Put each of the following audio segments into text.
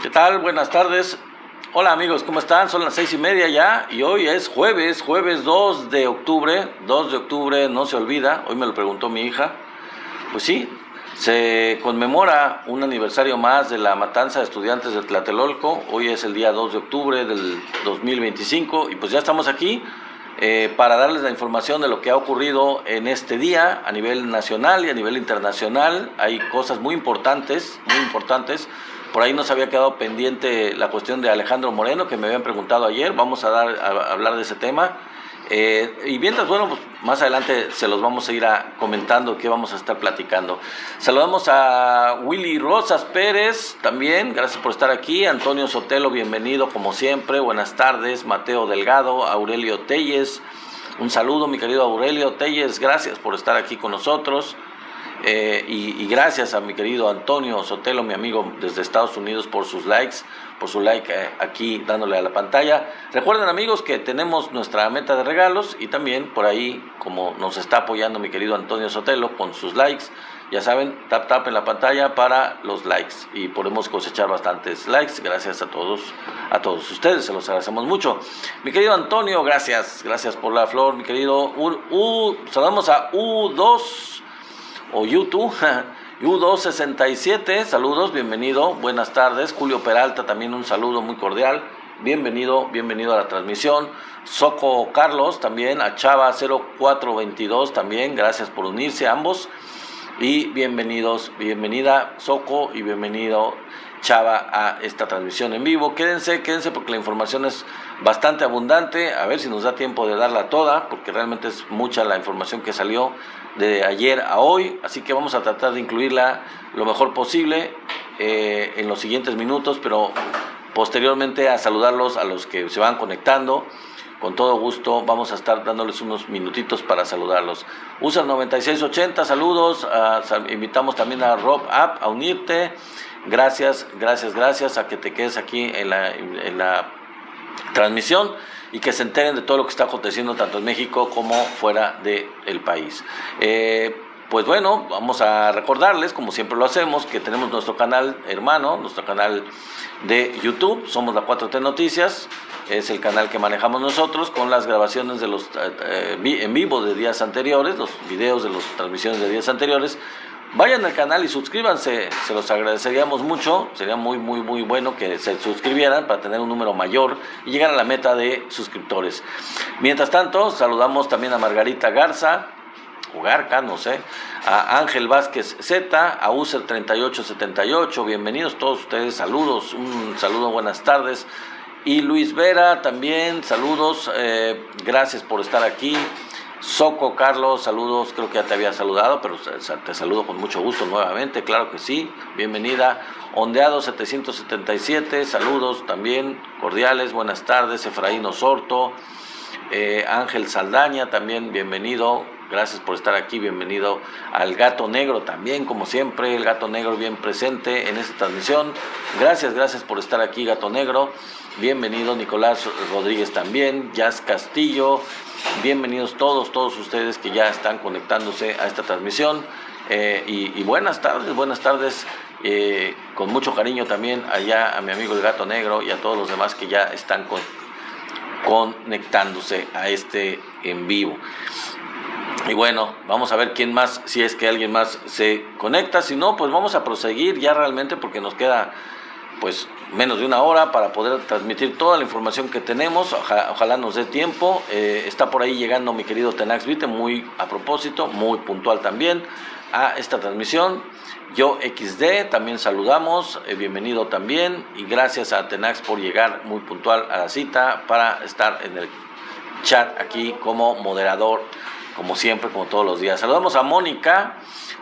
¿Qué tal? Buenas tardes. Hola amigos, ¿cómo están? Son las 6:30 ya y hoy es jueves 2 de octubre. 2 de octubre, no se olvida, hoy me lo preguntó mi hija. Pues sí, se conmemora un aniversario más de la matanza de estudiantes de Tlatelolco. Hoy es el día 2 de octubre del 2025 y pues ya estamos aquí para darles la información de lo que ha ocurrido en este día a nivel nacional y a nivel internacional. Hay cosas muy importantes, muy importantes. Por ahí nos había quedado pendiente la cuestión de Alejandro Moreno, que me habían preguntado ayer. Vamos a hablar de ese tema. Y mientras, bueno, pues más adelante se los vamos a ir comentando qué vamos a estar platicando. Saludamos a Willy Rosas Pérez también, gracias por estar aquí. Antonio Sotelo, bienvenido como siempre, buenas tardes. Mateo Delgado, Aurelio Telles, un saludo mi querido Aurelio Telles, gracias por estar aquí con nosotros. Y gracias a mi querido Antonio Sotelo, mi amigo desde Estados Unidos, por sus likes, por su like aquí dándole a la pantalla. Recuerden amigos que tenemos nuestra meta de regalos y también por ahí, como nos está apoyando mi querido Antonio Sotelo con sus likes, ya saben, tap en la pantalla para los likes y podemos cosechar bastantes likes. Gracias a todos ustedes, se los agradecemos mucho. Mi querido Antonio, gracias por la flor, mi querido saludamos a U2 o YouTube, U267, saludos, bienvenido, buenas tardes. Julio Peralta, también un saludo muy cordial, bienvenido a la transmisión. Soco Carlos, también, a Chava 0422, también, gracias por unirse ambos. Y bienvenida Soco y bienvenido Chava a esta transmisión en vivo. Quédense porque la información es bastante abundante, a ver si nos da tiempo de darla toda, porque realmente es mucha la información que salió de ayer a hoy, así que vamos a tratar de incluirla lo mejor posible en los siguientes minutos, pero posteriormente a saludarlos a los que se van conectando. Con todo gusto vamos a estar dándoles unos minutitos para saludarlos. USA 9680, saludos. Invitamos también a Rob App a unirte. Gracias a que te quedes aquí en la transmisión y que se enteren de todo lo que está aconteciendo tanto en México como fuera del país. Pues bueno, vamos a recordarles, como siempre lo hacemos, que tenemos nuestro canal hermano, nuestro canal de YouTube, somos la 4T Noticias, es el canal que manejamos nosotros con las grabaciones de los en vivo de días anteriores, los videos de las transmisiones de días anteriores. Vayan al canal y suscríbanse, se los agradeceríamos mucho, sería muy bueno que se suscribieran para tener un número mayor y llegar a la meta de suscriptores. Mientras tanto, saludamos también a Margarita Garza, o Garca, no sé, a Ángel Vázquez Z, a User 3878, bienvenidos todos ustedes, saludos, un saludo, buenas tardes. Y Luis Vera también, saludos, gracias por estar aquí. Soco Carlos, saludos, creo que ya te había saludado, pero te saludo con mucho gusto nuevamente, claro que sí, bienvenida. Ondeado 777, saludos también cordiales, buenas tardes. Efraín Osorto, Ángel Saldaña también, bienvenido, gracias por estar aquí, bienvenido al Gato Negro también, como siempre, el Gato Negro bien presente en esta transmisión, gracias por estar aquí, Gato Negro, bienvenido. Nicolás Rodríguez también, Jazz Castillo, bienvenidos todos ustedes que ya están conectándose a esta transmisión, y buenas tardes, con mucho cariño también allá a mi amigo el Gato Negro y a todos los demás que ya están conectándose a este en vivo. Y bueno, vamos a ver quién más, si es que alguien más se conecta, si no, pues vamos a proseguir ya realmente porque nos queda pues menos de una hora para poder transmitir toda la información que tenemos. Ojalá nos dé tiempo. Está por ahí llegando mi querido Tenax Vite, muy a propósito, muy puntual también a esta transmisión. Yo XD, también saludamos, bienvenido también, y gracias a Tenax por llegar muy puntual a la cita para estar en el chat aquí como moderador, como siempre, como todos los días. Saludamos a Mónica,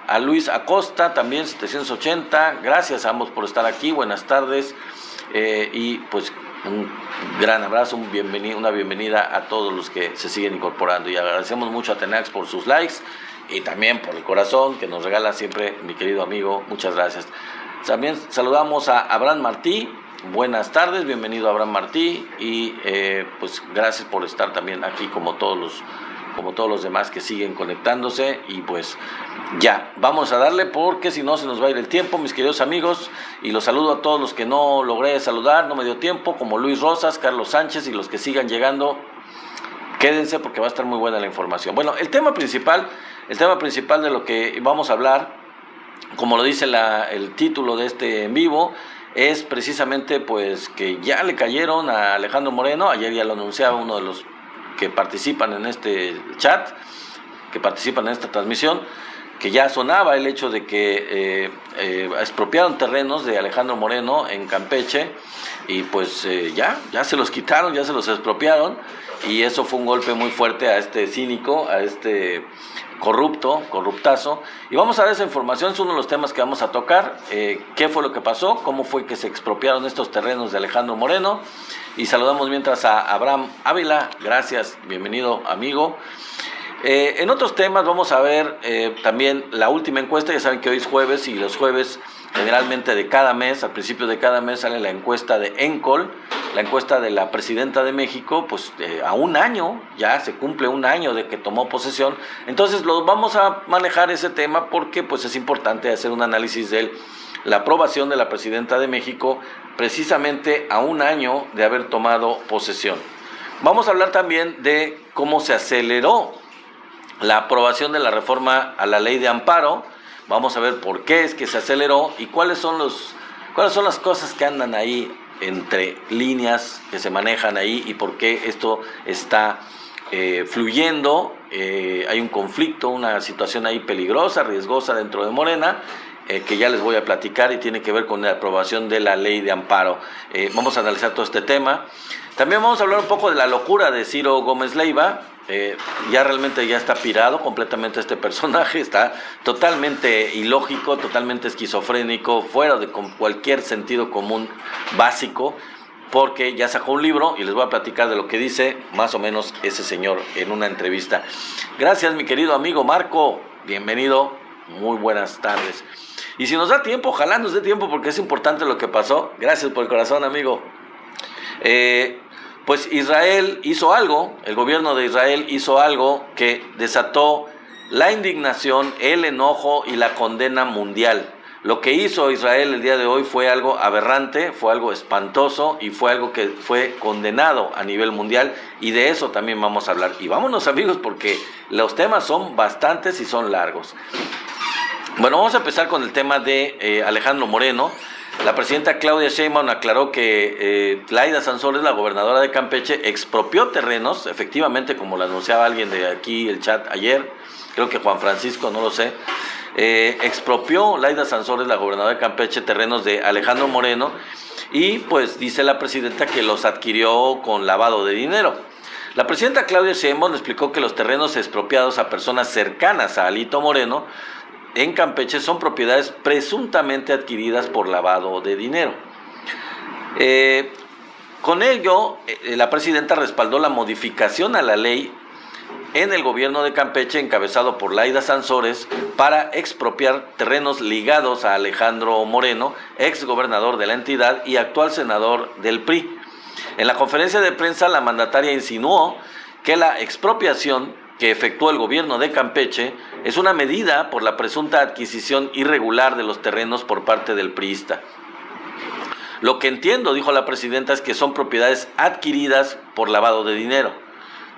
a Luis Acosta, también 780, gracias a ambos por estar aquí, buenas tardes, y pues un gran abrazo, una bienvenida a todos los que se siguen incorporando, y agradecemos mucho a Tenax por sus likes, y también por el corazón que nos regala siempre mi querido amigo, muchas gracias. También saludamos a Abraham Martí, buenas tardes, bienvenido Abraham Martí, y pues gracias por estar también aquí como todos como todos los demás que siguen conectándose. Y pues ya, vamos a darle porque si no se nos va a ir el tiempo, mis queridos amigos. Y los saludo a todos los que no logré saludar, no me dio tiempo, como Luis Rosas, Carlos Sánchez y los que sigan llegando. Quédense porque va a estar muy buena la información. Bueno, el tema principal de lo que vamos a hablar, como lo dice el título de este en vivo, es precisamente pues que ya le cayeron a Alejandro Moreno. Ayer ya lo anunciaba uno de los que participan en este chat, que participan en esta transmisión, que ya sonaba el hecho de que expropiaron terrenos de Alejandro Moreno en Campeche y pues ya se los quitaron, ya se los expropiaron, y eso fue un golpe muy fuerte a este cínico, a este corruptazo. Y vamos a ver esa información, es uno de los temas que vamos a tocar, qué fue lo que pasó, cómo fue que se expropiaron estos terrenos de Alejandro Moreno. Y saludamos mientras a Abraham Ávila, gracias, bienvenido amigo. En otros temas vamos a ver también la última encuesta. Ya saben que hoy es jueves y los jueves generalmente de cada mes, al principio de cada mes sale la encuesta de ENCOL, la encuesta de la presidenta de México, pues a un año, ya se cumple un año de que tomó posesión. Entonces vamos a manejar ese tema porque pues es importante hacer un análisis de la aprobación de la presidenta de México precisamente a un año de haber tomado posesión. Vamos a hablar también de cómo se aceleró la aprobación de la reforma a la ley de amparo. Vamos a ver por qué es que se aceleró y cuáles son las cosas que andan ahí entre líneas, que se manejan ahí, y por qué esto está fluyendo. Hay un conflicto, una situación ahí peligrosa, riesgosa dentro de Morena, que ya les voy a platicar, y tiene que ver con la aprobación de la ley de amparo. Vamos a analizar todo este tema. También vamos a hablar un poco de la locura de Ciro Gómez Leiva. Ya realmente ya está pirado completamente este personaje, está totalmente ilógico, totalmente esquizofrénico, fuera de cualquier sentido común básico, porque ya sacó un libro y les voy a platicar de lo que dice más o menos ese señor en una entrevista. Gracias, mi querido amigo Marco, bienvenido, muy buenas tardes. Y si nos da tiempo, ojalá nos dé tiempo porque es importante lo que pasó. Gracias por el corazón, amigo. Pues Israel hizo algo, el gobierno de Israel hizo algo que desató la indignación, el enojo y la condena mundial. Lo que hizo Israel el día de hoy fue algo aberrante, fue algo espantoso y fue algo que fue condenado a nivel mundial, y de eso también vamos a hablar. Y vámonos, amigos, porque los temas son bastantes y son largos. Bueno, vamos a empezar con el tema de Alejandro Moreno. La presidenta Claudia Sheinbaum aclaró que Laida Sansores, la gobernadora de Campeche, expropió terrenos, efectivamente, como lo anunciaba alguien de aquí el chat ayer, creo que Juan Francisco, no lo sé, expropió Laida Sansores, la gobernadora de Campeche, terrenos de Alejandro Moreno, y pues dice la presidenta que los adquirió con lavado de dinero. La presidenta Claudia Sheinbaum explicó que los terrenos expropiados a personas cercanas a Alito Moreno en Campeche son propiedades presuntamente adquiridas por lavado de dinero. Con ello, la presidenta respaldó la modificación a la ley en el gobierno de Campeche, encabezado por Laida Sansores, para expropiar terrenos ligados a Alejandro Moreno, ex gobernador de la entidad y actual senador del PRI. En la conferencia de prensa, la mandataria insinuó que la expropiación que efectuó el gobierno de Campeche es una medida por la presunta adquisición irregular de los terrenos por parte del priista. Lo que entiendo, dijo la presidenta, es que son propiedades adquiridas por lavado de dinero,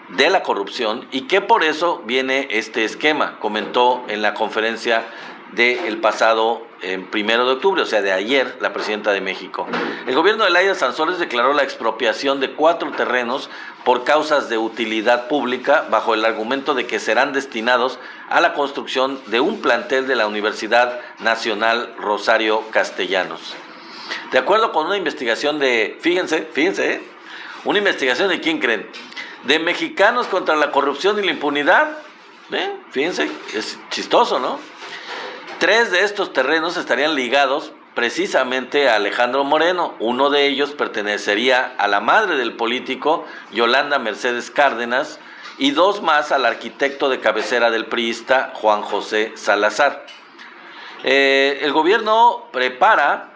de la corrupción, y que por eso viene este esquema, comentó en la conferencia del pasado 1 de octubre, o sea, de ayer, la presidenta de México. El gobierno de Laida Sansores declaró la expropiación de 4 terrenos por causas de utilidad pública, bajo el argumento de que serán destinados a la construcción de un plantel de la Universidad Nacional Rosario Castellanos. De acuerdo con una investigación fíjense, una investigación de ¿quién creen? De Mexicanos contra la Corrupción y la Impunidad. Fíjense, es chistoso, ¿no? 3 de estos terrenos estarían ligados precisamente a Alejandro Moreno. Uno de ellos pertenecería a la madre del político, Yolanda Mercedes Cárdenas, y 2 más al arquitecto de cabecera del priista, Juan José Salazar. El gobierno prepara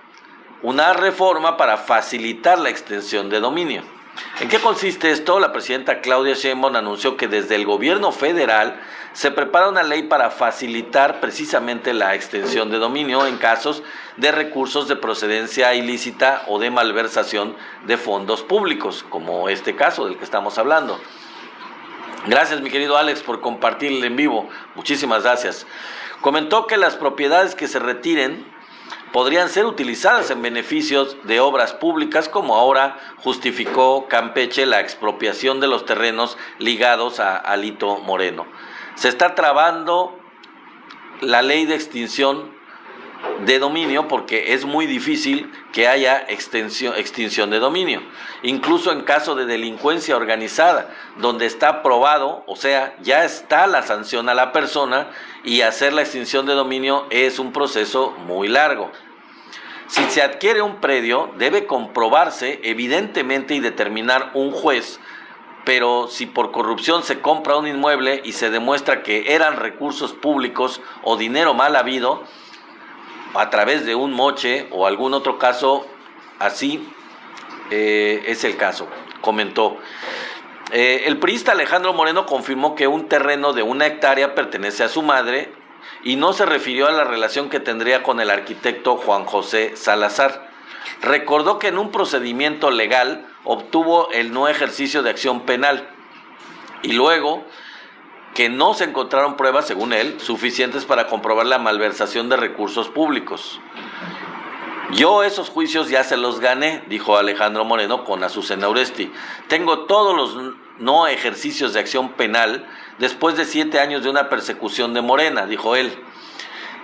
una reforma para facilitar la extensión de dominio. ¿En qué consiste esto? La presidenta Claudia Sheinbaum anunció que desde el gobierno federal se prepara una ley para facilitar precisamente la extensión de dominio en casos de recursos de procedencia ilícita o de malversación de fondos públicos, como este caso del que estamos hablando. Gracias, mi querido Alex, por compartir en vivo. Muchísimas gracias. Comentó que las propiedades que se retiren podrían ser utilizadas en beneficios de obras públicas, como ahora justificó Campeche la expropiación de los terrenos ligados a Alito Moreno. Se está trabando la ley de extinción de dominio porque es muy difícil que haya extinción de dominio, incluso en caso de delincuencia organizada, donde está probado, o sea, ya está la sanción a la persona, y hacer la extinción de dominio es un proceso muy largo. Si se adquiere un predio, debe comprobarse evidentemente y determinar un juez, pero si por corrupción se compra un inmueble y se demuestra que eran recursos públicos o dinero mal habido, a través de un moche o algún otro caso así, es el caso, comentó. El priista Alejandro Moreno confirmó que un terreno de 1 hectárea pertenece a su madre y no se refirió a la relación que tendría con el arquitecto Juan José Salazar. Recordó que en un procedimiento legal obtuvo el no ejercicio de acción penal y luego que no se encontraron pruebas, según él, suficientes para comprobar la malversación de recursos públicos. Yo esos juicios ya se los gané, dijo Alejandro Moreno con Azucena Uresti. Tengo todos los no ejercicios de acción penal después de 7 años de una persecución de Morena, dijo él.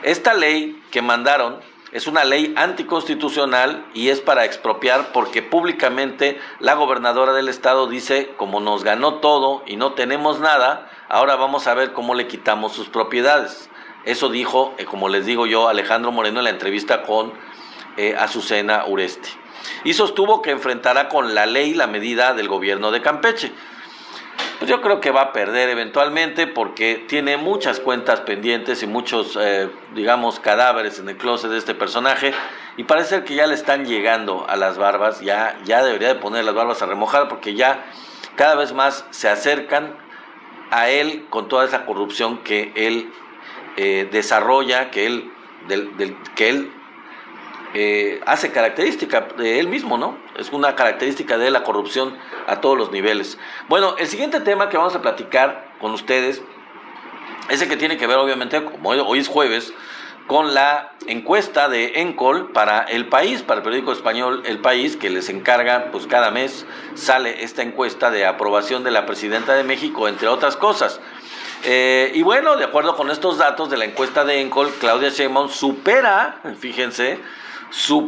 Esta ley que mandaron es una ley anticonstitucional y es para expropiar porque públicamente la gobernadora del estado dice, como nos ganó todo y no tenemos nada, ahora vamos a ver cómo le quitamos sus propiedades. Eso dijo, como les digo yo, Alejandro Moreno en la entrevista con Azucena Uresti. Y sostuvo que enfrentará con la ley la medida del gobierno de Campeche. Pues yo creo que va a perder eventualmente porque tiene muchas cuentas pendientes y muchos, digamos, cadáveres en el closet de este personaje, y parece que ya le están llegando a las barbas, ya debería de poner las barbas a remojar porque ya cada vez más se acercan a él con toda esa corrupción que él desarrolla, que él hace característica de él mismo, ¿no? Es una característica de la corrupción a todos los niveles. Bueno, el siguiente tema que vamos a platicar con ustedes es el que tiene que ver, obviamente, como hoy es jueves, con la encuesta de ENCOL para El País, para el periódico español El País, que les encarga, pues cada mes sale esta encuesta de aprobación de la presidenta de México, entre otras cosas. Y bueno, de acuerdo con estos datos de la encuesta de ENCOL, Claudia Sheinbaum supera, fíjense,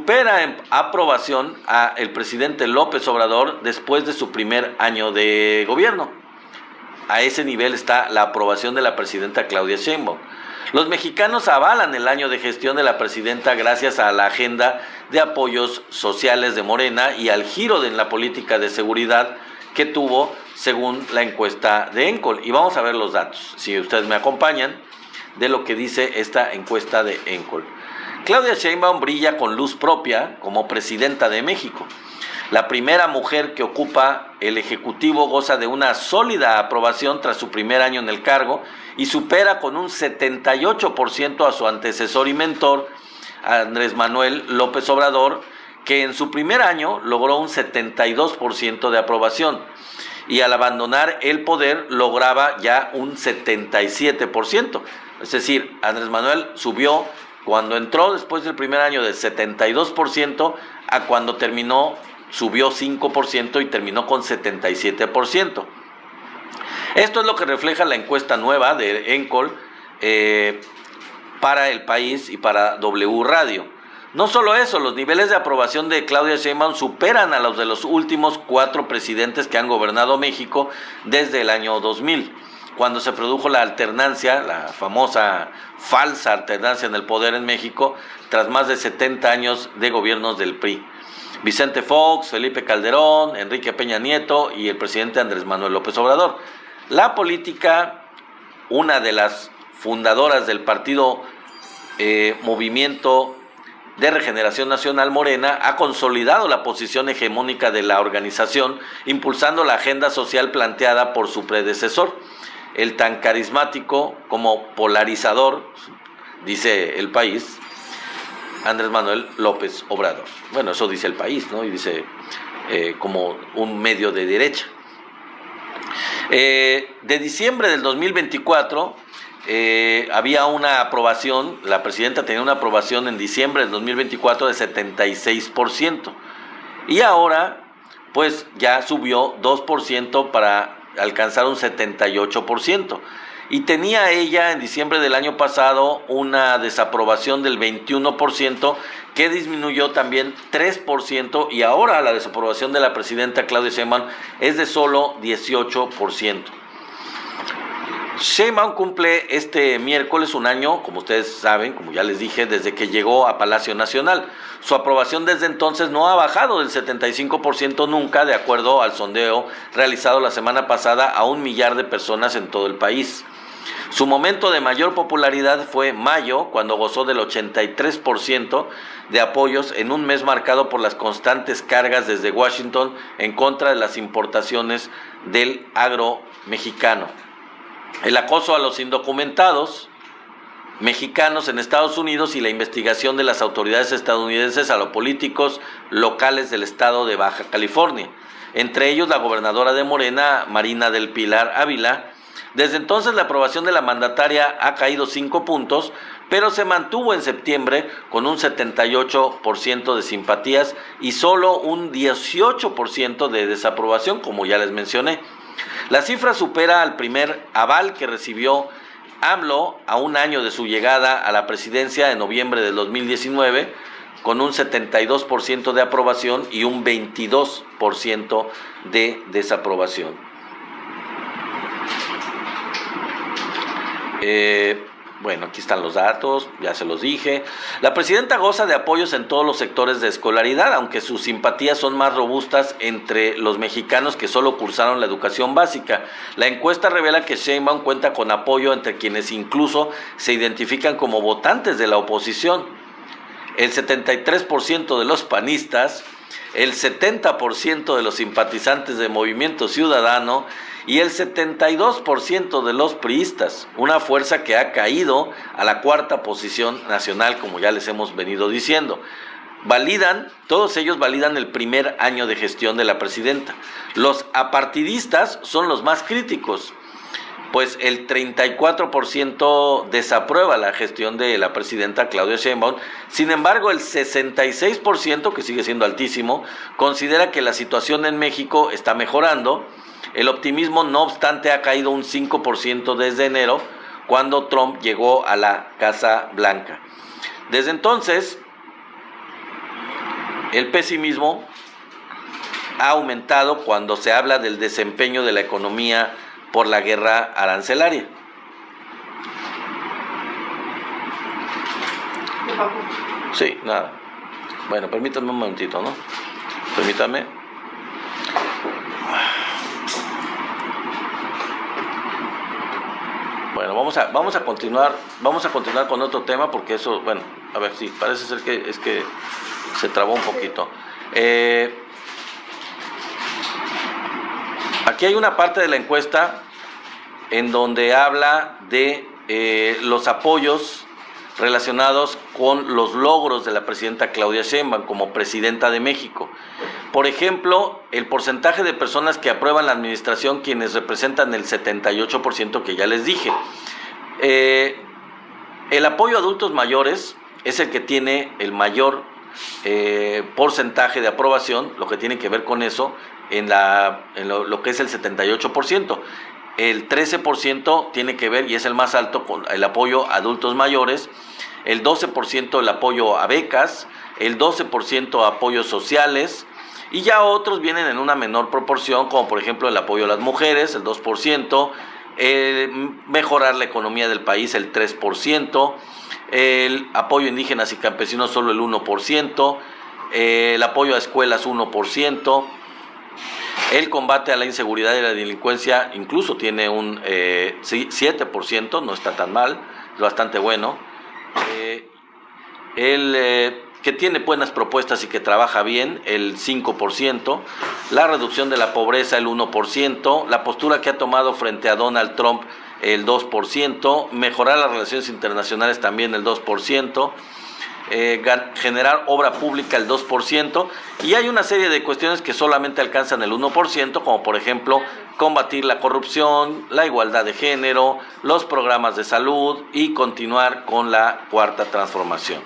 en aprobación a el presidente López Obrador después de su primer año de gobierno. A ese nivel está la aprobación de la presidenta Claudia Sheinbaum. Los mexicanos avalan el año de gestión de la presidenta gracias a la agenda de apoyos sociales de Morena y al giro en la política de seguridad que tuvo según la encuesta de ENCOL. Y vamos a ver los datos, si ustedes me acompañan, de lo que dice esta encuesta de ENCOL. Claudia Sheinbaum brilla con luz propia como presidenta de México. La primera mujer que ocupa el Ejecutivo goza de una sólida aprobación tras su primer año en el cargo y supera con un 78% a su antecesor y mentor, Andrés Manuel López Obrador, que en su primer año logró un 72% de aprobación y al abandonar el poder lograba ya un 77%. Es decir, Andrés Manuel subió cuando entró después del primer año del 72% a cuando terminó, subió 5% y terminó con 77%. Esto es lo que refleja la encuesta nueva de ENCOL para El País y para W Radio. No solo eso, los niveles de aprobación de Claudia Sheinbaum superan a los de los últimos 4 presidentes que han gobernado México desde el año 2000. Cuando se produjo la alternancia, la famosa falsa alternancia en el poder en México, tras más de 70 años de gobiernos del PRI. Vicente Fox, Felipe Calderón, Enrique Peña Nieto y el presidente Andrés Manuel López Obrador. La política, una de las fundadoras del partido Movimiento de Regeneración Nacional Morena ha consolidado la posición hegemónica de la organización, impulsando la agenda social planteada por su predecesor, el tan carismático como polarizador, dice El País, Andrés Manuel López Obrador. Bueno, eso dice El País, ¿no? Y dice como un medio de derecha. De diciembre del 2024 había una aprobación, la presidenta tenía una aprobación en diciembre del 2024 de 76%, y ahora pues ya subió 2% para alcanzar un 78%, y tenía ella en diciembre del año pasado una desaprobación del 21%, que disminuyó también 3%, y ahora la desaprobación de la presidenta Claudia Sheinbaum es de solo 18%. Sheinbaum cumple este miércoles un año, como ustedes saben, como ya les dije, desde que llegó a Palacio Nacional. Su aprobación desde entonces no ha bajado del 75% nunca, de acuerdo al sondeo realizado la semana pasada a 1 millar de personas en todo el país. Su momento de mayor popularidad fue mayo, cuando gozó del 83% de apoyos en un mes marcado por las constantes cargas desde Washington en contra de las importaciones del agro mexicano. El acoso a los indocumentados mexicanos en Estados Unidos y la investigación de las autoridades estadounidenses a los políticos locales del estado de Baja California, entre ellos la gobernadora de Morena, Marina del Pilar Ávila. Desde entonces la aprobación de la mandataria ha caído 5 puntos, pero se mantuvo en septiembre con un 78% de simpatías y solo un 18% de desaprobación, como ya les mencioné. La cifra supera al primer aval que recibió AMLO a un año de su llegada a la presidencia en noviembre del 2019, con un 72% de aprobación y un 22% de desaprobación. Bueno, aquí están los datos, ya se los dije. La presidenta goza de apoyos en todos los sectores de escolaridad, aunque sus simpatías son más robustas entre los mexicanos que solo cursaron la educación básica. La encuesta revela que Sheinbaum cuenta con apoyo entre quienes incluso se identifican como votantes de la oposición. El 73% de los panistas, el 70% de los simpatizantes de Movimiento Ciudadano y el 72% de los priistas, una fuerza que ha caído a la 4ª posición nacional, como ya les hemos venido diciendo. Todos ellos validan el primer año de gestión de la presidenta. Los apartidistas son los más críticos, pues el 34% desaprueba la gestión de la presidenta Claudia Sheinbaum. Sin embargo, el 66%, que sigue siendo altísimo, considera que la situación en México está mejorando. El optimismo, no obstante, ha caído un 5% desde enero, cuando Trump llegó a la Casa Blanca. Desde entonces, el pesimismo ha aumentado cuando se habla del desempeño de la economía por la guerra arancelaria. Sí, nada. Bueno, permítanme un momentito, ¿no? Permítanme. Bueno, vamos a continuar con otro tema, porque eso, bueno, a ver, sí, parece ser que se trabó un poquito. Aquí hay una parte de la encuesta en donde habla de los apoyos relacionados con los logros de la presidenta Claudia Sheinbaum como presidenta de México. Por ejemplo, el porcentaje de personas que aprueban la administración, quienes representan el 78% que ya les dije. El apoyo a adultos mayores es el que tiene el mayor porcentaje de aprobación, lo que tiene que ver con eso, en lo que es el 78%. El 13% tiene que ver, y es el más alto, con el apoyo a adultos mayores, el 12% el apoyo a becas, el 12% a apoyos sociales, y ya otros vienen en una menor proporción, como por ejemplo el apoyo a las mujeres, el 2%, mejorar la economía del país, el 3%, el apoyo a indígenas y campesinos, solo el 1%, el apoyo a escuelas, 1%, el combate a la inseguridad y la delincuencia incluso tiene un 7%, no está tan mal, es bastante bueno. El que tiene buenas propuestas y que trabaja bien, el 5%, la reducción de la pobreza, el 1%, la postura que ha tomado frente a Donald Trump, el 2%, mejorar las relaciones internacionales también el 2%, generar obra pública el 2%, y hay una serie de cuestiones que solamente alcanzan el 1%, como por ejemplo combatir la corrupción, la igualdad de género, los programas de salud y continuar con la cuarta transformación.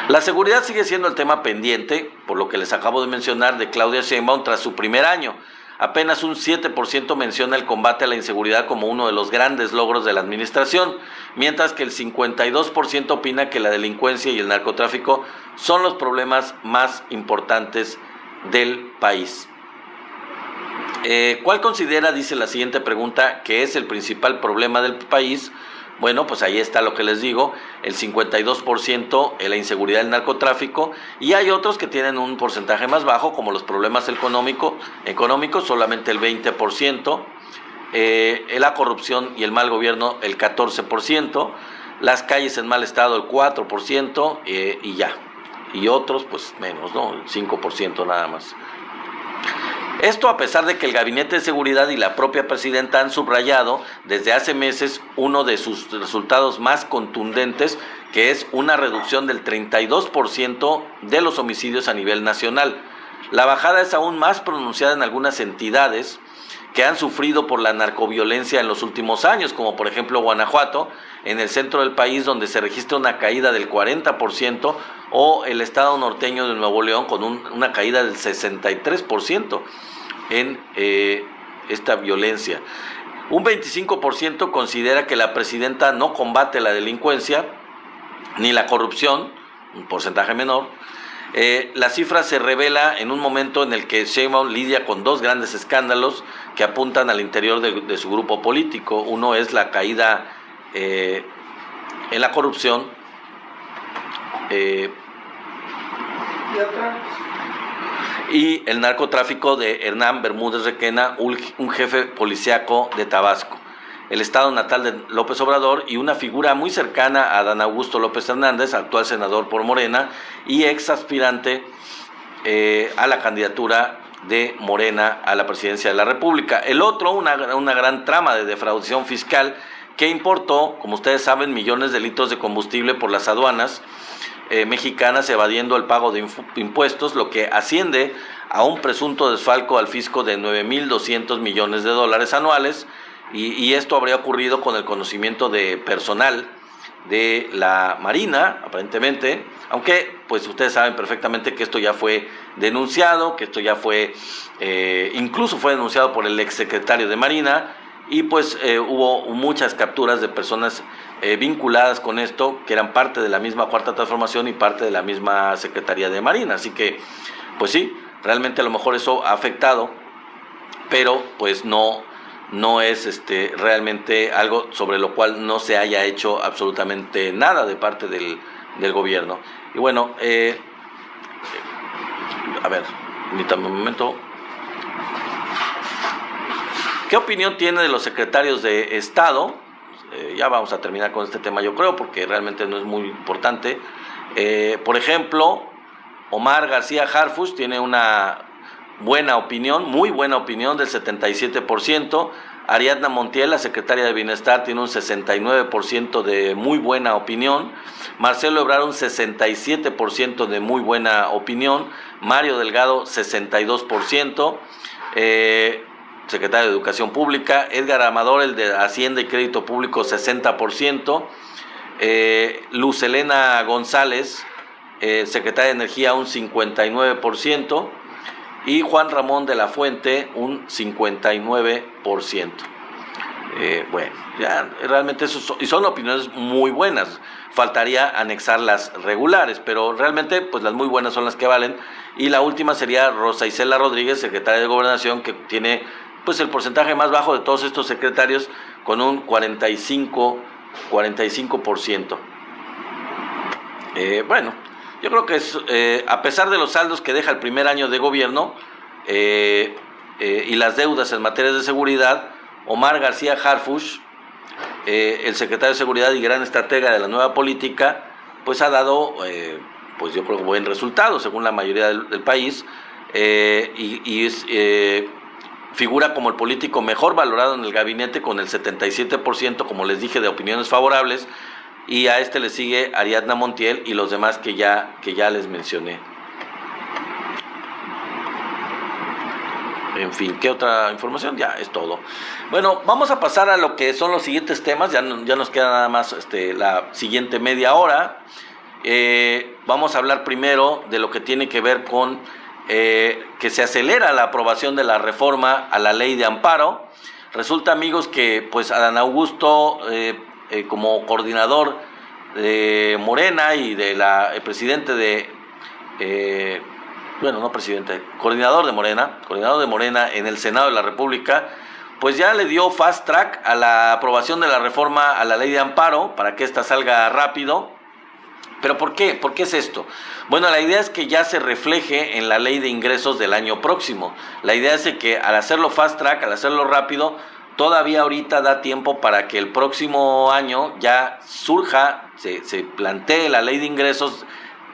La seguridad sigue siendo el tema pendiente, por lo que les acabo de mencionar, de Claudia Sheinbaum tras su primer año. Apenas un 7% menciona el combate a la inseguridad como uno de los grandes logros de la administración, mientras que el 52% opina que la delincuencia y el narcotráfico son los problemas más importantes del país. ¿Cuál considera, dice la siguiente pregunta, que es el principal problema del país? Bueno, pues ahí está lo que les digo, el 52% la inseguridad del narcotráfico, y hay otros que tienen un porcentaje más bajo, como los problemas económicos, solamente el 20%, la corrupción y el mal gobierno el 14%, las calles en mal estado el 4%, y ya, y otros pues menos, ¿no? El 5% nada más. Esto a pesar de que el Gabinete de Seguridad y la propia presidenta han subrayado desde hace meses uno de sus resultados más contundentes, que es una reducción del 32% de los homicidios a nivel nacional. La bajada es aún más pronunciada en algunas entidades que han sufrido por la narcoviolencia en los últimos años, como por ejemplo Guanajuato, en el centro del país, donde se registra una caída del 40%, o el estado norteño de Nuevo León con una caída del 63% en esta violencia. Un 25% considera que la presidenta no combate la delincuencia ni la corrupción, un porcentaje menor. La cifra se revela en un momento en el que Sheinbaum lidia con dos grandes escándalos que apuntan al interior de su grupo político. Uno es la caída en la corrupción, y el narcotráfico de Hernán Bermúdez Requena, un jefe policíaco de Tabasco, el estado natal de López Obrador, y una figura muy cercana a Adán Augusto López Hernández, actual senador por Morena y ex aspirante a la candidatura de Morena a la presidencia de la República. El otro, una gran trama de defraudación fiscal que importó, como ustedes saben, millones de litros de combustible por las aduanas mexicanas, evadiendo el pago de impuestos, lo que asciende a un presunto desfalco al fisco de 9.200 millones de dólares anuales, y esto habría ocurrido con el conocimiento de personal de la Marina, aparentemente, aunque pues ustedes saben perfectamente que esto ya fue denunciado, que esto ya fue, incluso fue denunciado por el exsecretario de Marina, y pues hubo muchas capturas de personas vinculadas con esto, que eran parte de la misma Cuarta Transformación y parte de la misma Secretaría de Marina. Así que, pues sí, realmente a lo mejor eso ha afectado, pero pues no es realmente algo sobre lo cual no se haya hecho absolutamente nada de parte del gobierno. Y bueno, a ver, permítame un momento. ¿Qué opinión tiene de los secretarios de Estado? Ya vamos a terminar con este tema, yo creo, porque realmente no es muy importante. Por ejemplo, Omar García Harfuch tiene una buena opinión, muy buena opinión, del 77%. Ariadna Montiel, la secretaria de Bienestar, tiene un 69% de muy buena opinión. Marcelo Ebrard, un 67% de muy buena opinión. Mario Delgado, 62%. Secretario de Educación Pública. Edgar Amador, el de Hacienda y Crédito Público, 60%. Luz Helena González, secretaria de Energía, un 59%. Y Juan Ramón de la Fuente, un 59%. Bueno, ya realmente y son opiniones muy buenas. Faltaría anexar las regulares, pero realmente pues las muy buenas son las que valen. Y la última sería Rosa Isela Rodríguez, secretaria de Gobernación, que tiene pues el porcentaje más bajo de todos estos secretarios, con un 45%. Bueno, yo creo que es, a pesar de los saldos que deja el primer año de gobierno y las deudas en materia de seguridad, Omar García Harfuch, el secretario de Seguridad y gran estratega de la nueva política, pues ha dado pues yo creo que buen resultado según la mayoría del país, figura como el político mejor valorado en el gabinete con el 77%, como les dije, de opiniones favorables, y a este le sigue Ariadna Montiel y los demás que ya les mencioné. En fin, ¿qué otra información? Ya es todo. Bueno, vamos a pasar a lo que son los siguientes temas. Ya nos queda nada más la siguiente media hora. Vamos a hablar primero de lo que tiene que ver con que se acelera la aprobación de la reforma a la ley de amparo. Resulta, amigos, que pues Adán Augusto, como coordinador de Morena y de presidente de... coordinador de Morena en el Senado de la República, pues ya le dio fast track a la aprobación de la reforma a la ley de amparo para que ésta salga rápido. ¿Pero por qué? ¿Por qué es esto? Bueno, la idea es que ya se refleje en la ley de ingresos del año próximo. La idea es que al hacerlo fast track, al hacerlo rápido, todavía ahorita da tiempo para que el próximo año ya surja, se plantee la ley de ingresos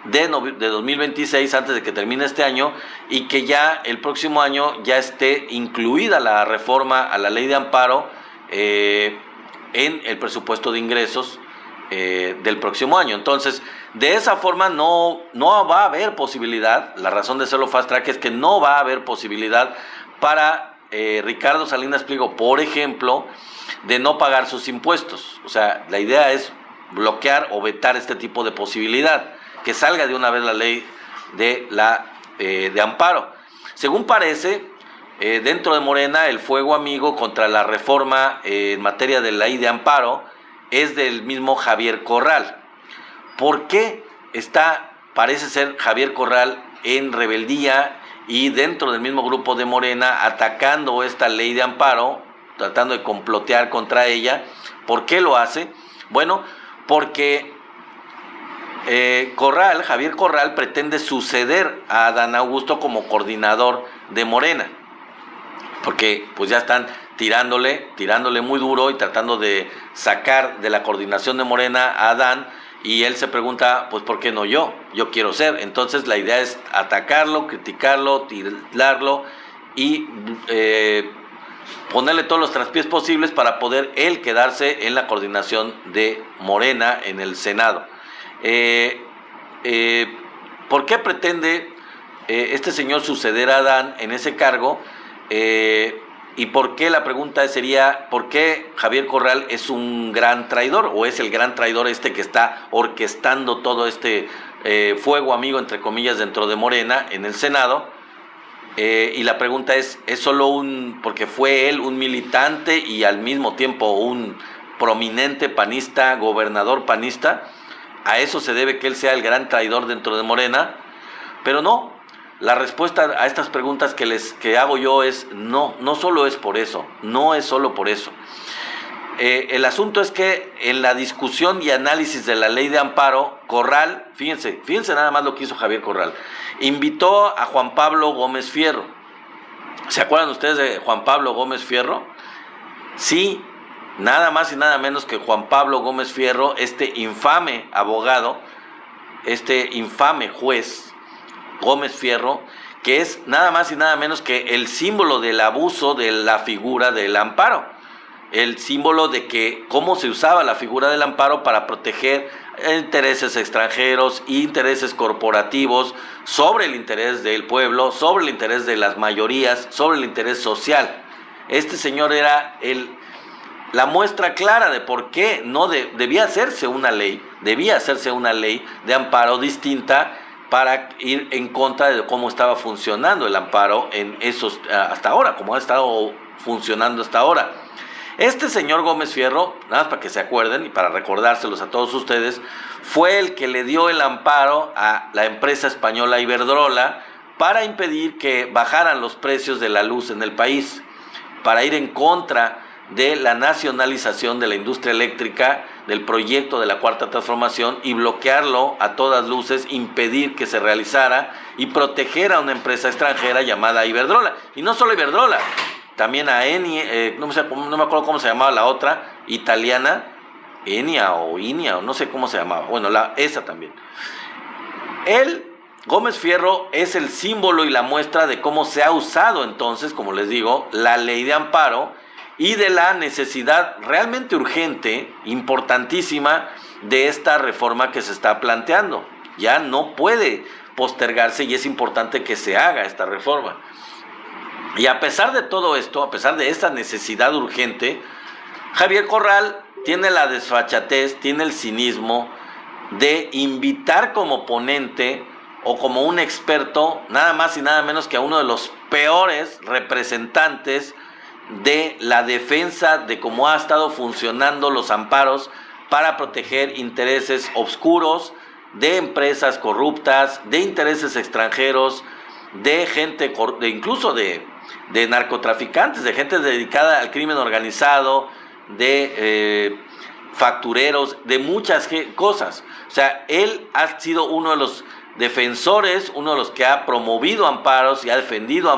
de 2026 antes de que termine este año, y que ya el próximo año ya esté incluida la reforma a la ley de amparo en el presupuesto de ingresos del próximo año. Entonces, de esa forma no va a haber posibilidad. La razón de hacerlo fast track es que no va a haber posibilidad para Ricardo Salinas Pliego, por ejemplo, de no pagar sus impuestos. O sea, la idea es bloquear o vetar este tipo de posibilidad, que salga de una vez la ley de amparo. Según parece, dentro de Morena, el fuego amigo contra la reforma en materia de ley de amparo es del mismo Javier Corral. ¿Por qué parece ser Javier Corral en rebeldía y dentro del mismo grupo de Morena atacando esta ley de amparo, tratando de complotear contra ella? ¿Por qué lo hace? Bueno, porque Javier Corral pretende suceder a Adán Augusto como coordinador de Morena, porque pues ya están tirándole muy duro y tratando de sacar de la coordinación de Morena a Adán, y él se pregunta, pues ¿por qué no yo? Yo quiero ser. Entonces la idea es atacarlo, criticarlo, tirarlo y ponerle todos los traspiés posibles para poder él quedarse en la coordinación de Morena en el Senado. ¿Por qué pretende este señor suceder a Adán en ese cargo? ¿Y por qué? La pregunta sería, ¿por qué Javier Corral es un gran traidor? ¿O es el gran traidor que está orquestando todo este fuego amigo, entre comillas, dentro de Morena en el Senado? Y la pregunta ¿es solo porque fue él un militante y al mismo tiempo un prominente panista, gobernador panista? ¿A eso se debe que él sea el gran traidor dentro de Morena? Pero no. La respuesta a estas preguntas que hago yo es no solo es por eso, no es solo por eso. El asunto es que en la discusión y análisis de la ley de amparo, Corral, fíjense nada más lo que hizo Javier Corral, invitó a Juan Pablo Gómez Fierro. ¿Se acuerdan ustedes de Juan Pablo Gómez Fierro? Sí, nada más y nada menos que Juan Pablo Gómez Fierro, este infame abogado, este infame juez, Gómez Fierro, que es nada más y nada menos que el símbolo del abuso de la figura del amparo, el símbolo de que cómo se usaba la figura del amparo para proteger intereses extranjeros, intereses corporativos, sobre el interés del pueblo, sobre el interés de las mayorías, sobre el interés social. Este señor era la muestra clara de por qué debía hacerse una ley de amparo distinta, para ir en contra de cómo estaba funcionando el amparo hasta ahora, como ha estado funcionando hasta ahora. Este señor Gómez Fierro, nada más para que se acuerden y para recordárselos a todos ustedes, fue el que le dio el amparo a la empresa española Iberdrola para impedir que bajaran los precios de la luz en el país, para ir en contra de la nacionalización de la industria eléctrica, del proyecto de la Cuarta Transformación, y bloquearlo a todas luces, impedir que se realizara y proteger a una empresa extranjera llamada Iberdrola. Y no solo Iberdrola, también a Eni, no me acuerdo cómo se llamaba la otra, italiana, Enia o Inia, o no sé cómo se llamaba, bueno, esa también. Él, Gómez Fierro, es el símbolo y la muestra de cómo se ha usado entonces, como les digo, la ley de amparo y de la necesidad realmente urgente, importantísima, de esta reforma que se está planteando. Ya no puede postergarse y es importante que se haga esta reforma. Y a pesar de todo esto, a pesar de esta necesidad urgente, Javier Corral tiene la desfachatez, tiene el cinismo de invitar como ponente o como un experto nada más y nada menos que a uno de los peores representantes de la defensa de cómo ha estado funcionando los amparos para proteger intereses oscuros de empresas corruptas, de intereses extranjeros, de gente, incluso de narcotraficantes, de gente dedicada al crimen organizado, de factureros, de muchas cosas. O sea, él ha sido uno de los defensores, uno de los que ha promovido amparos y ha defendido,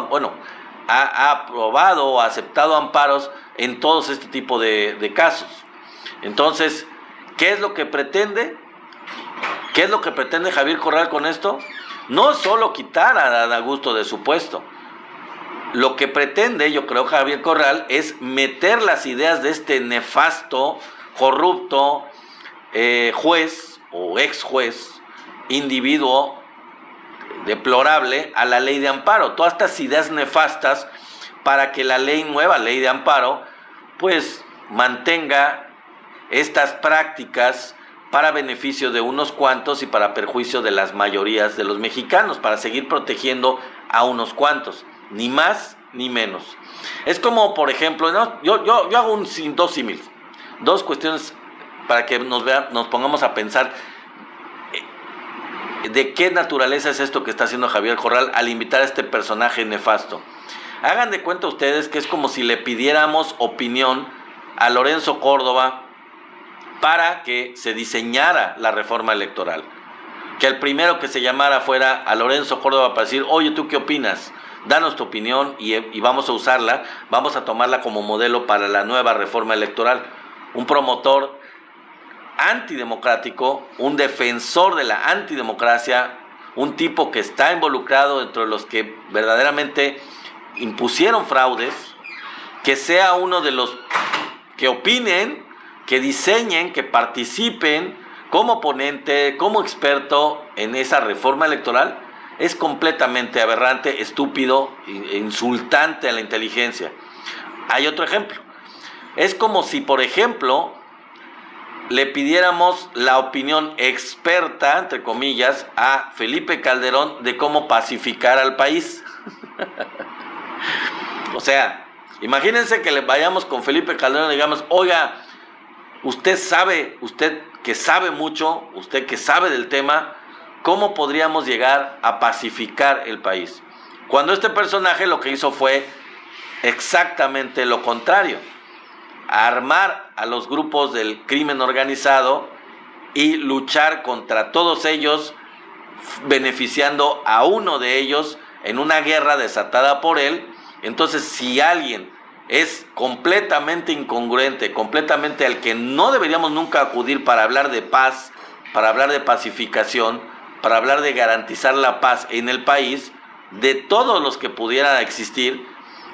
ha aprobado o aceptado amparos en todos este tipo de casos. Entonces, ¿qué es lo que pretende? ¿Qué es lo que pretende Javier Corral con esto? No solo quitar a Dan Augusto de su puesto. Lo que pretende, yo creo, Javier Corral, es meter las ideas de este nefasto, corrupto juez o ex juez, individuo deplorable, a la ley de amparo. Todas estas ideas nefastas para que la nueva ley de amparo, pues mantenga estas prácticas para beneficio de unos cuantos y para perjuicio de las mayorías de los mexicanos, para seguir protegiendo a unos cuantos, ni más ni menos. Es como, por ejemplo, ¿no? yo hago dos símiles, dos cuestiones para que nos pongamos a pensar de qué naturaleza es esto que está haciendo Javier Corral al invitar a este personaje nefasto. Hagan de cuenta ustedes que es como si le pidiéramos opinión a Lorenzo Córdoba para que se diseñara la reforma electoral. Que el primero que se llamara fuera a Lorenzo Córdoba para decir, oye, ¿tú qué opinas? Danos tu opinión y vamos a usarla, vamos a tomarla como modelo para la nueva reforma electoral. Un promotor antidemocrático, un defensor de la antidemocracia, un tipo que está involucrado dentro de los que verdaderamente impusieron fraudes, que sea uno de los que opinen, que diseñen, que participen como ponente, como experto en esa reforma electoral, es completamente aberrante, estúpido e insultante a la inteligencia. Hay otro ejemplo. Es como si, por ejemplo, le pidiéramos la opinión experta, entre comillas, a Felipe Calderón de cómo pacificar al país. O sea, imagínense que le vayamos con Felipe Calderón y digamos, oiga, usted que sabe mucho, usted que sabe del tema, ¿cómo podríamos llegar a pacificar el país? Cuando este personaje lo que hizo fue exactamente lo contrario. Armar a los grupos del crimen organizado y luchar contra todos ellos, beneficiando a uno de ellos en una guerra desatada por él. Entonces, si alguien es completamente incongruente, completamente al que no deberíamos nunca acudir para hablar de paz, para hablar de pacificación, para hablar de garantizar la paz en el país, de todos los que pudieran existir,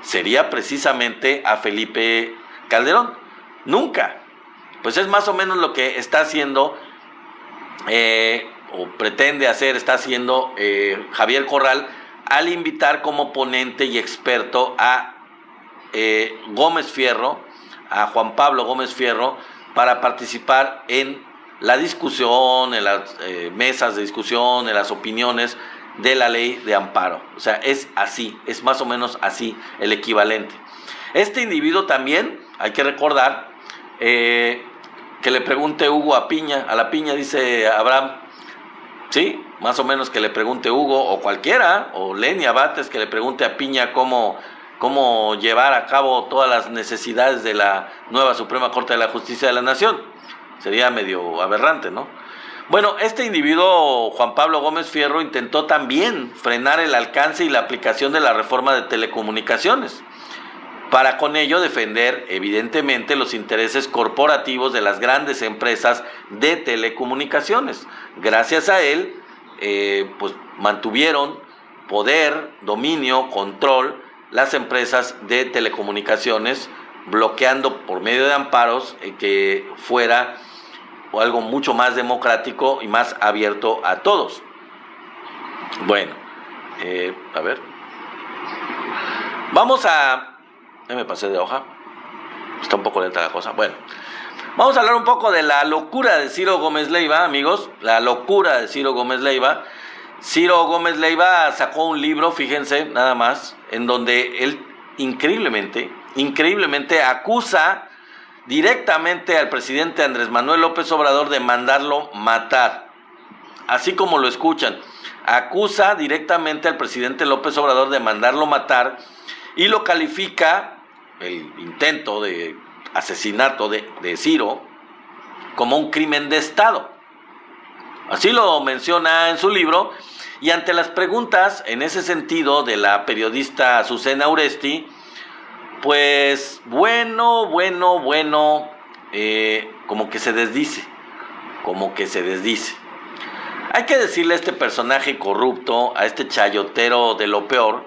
sería precisamente a Felipe Calderón. Nunca. Pues es más o menos lo que está haciendo o pretende hacer, está haciendo Javier Corral al invitar como ponente y experto a Gómez Fierro, a Juan Pablo Gómez Fierro, para participar en la discusión, en las mesas de discusión, en las opiniones de la ley de amparo. O sea, es así, es más o menos así el equivalente. Este individuo también, hay que recordar, que le pregunte Hugo a la Piña, dice Abraham, sí, más o menos que le pregunte Hugo, o cualquiera, o Leni Abates, que le pregunte a Piña cómo llevar a cabo todas las necesidades de la nueva Suprema Corte de la Justicia de la Nación. Sería medio aberrante, ¿no? Bueno, este individuo, Juan Pablo Gómez Fierro, intentó también frenar el alcance y la aplicación de la reforma de telecomunicaciones, para con ello defender, evidentemente, los intereses corporativos de las grandes empresas de telecomunicaciones. Gracias a él, pues mantuvieron poder, dominio, control las empresas de telecomunicaciones, bloqueando por medio de amparos que fuera algo mucho más democrático y más abierto a todos. Bueno, a ver, vamos a... me pasé de hoja, está un poco lenta la cosa. Bueno, vamos a hablar un poco de la locura de Ciro Gómez Leiva, amigos, la locura de Ciro Gómez Leiva. Ciro Gómez Leiva sacó un libro, fíjense, nada más, en donde él increíblemente acusa directamente al presidente Andrés Manuel López Obrador de mandarlo matar. Así como lo escuchan, acusa directamente al presidente López Obrador de mandarlo matar y lo califica, el intento de asesinato de Ciro, como un crimen de Estado. Así lo menciona en su libro, y ante las preguntas en ese sentido de la periodista Azucena Uresti, pues bueno, como que se desdice. Hay que decirle a este personaje corrupto, a este chayotero de lo peor,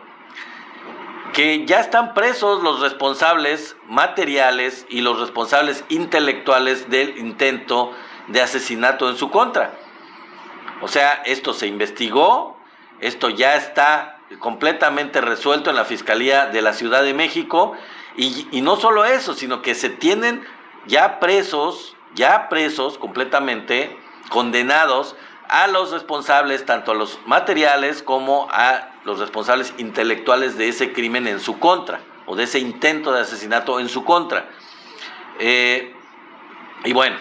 que ya están presos los responsables materiales y los responsables intelectuales del intento de asesinato en su contra. O sea, esto se investigó, esto ya está completamente resuelto en la Fiscalía de la Ciudad de México, y no solo eso, sino que se tienen ya presos completamente condenados a los responsables, tanto a los materiales como a los responsables intelectuales de ese crimen en su contra, o de ese intento de asesinato en su contra. Y bueno,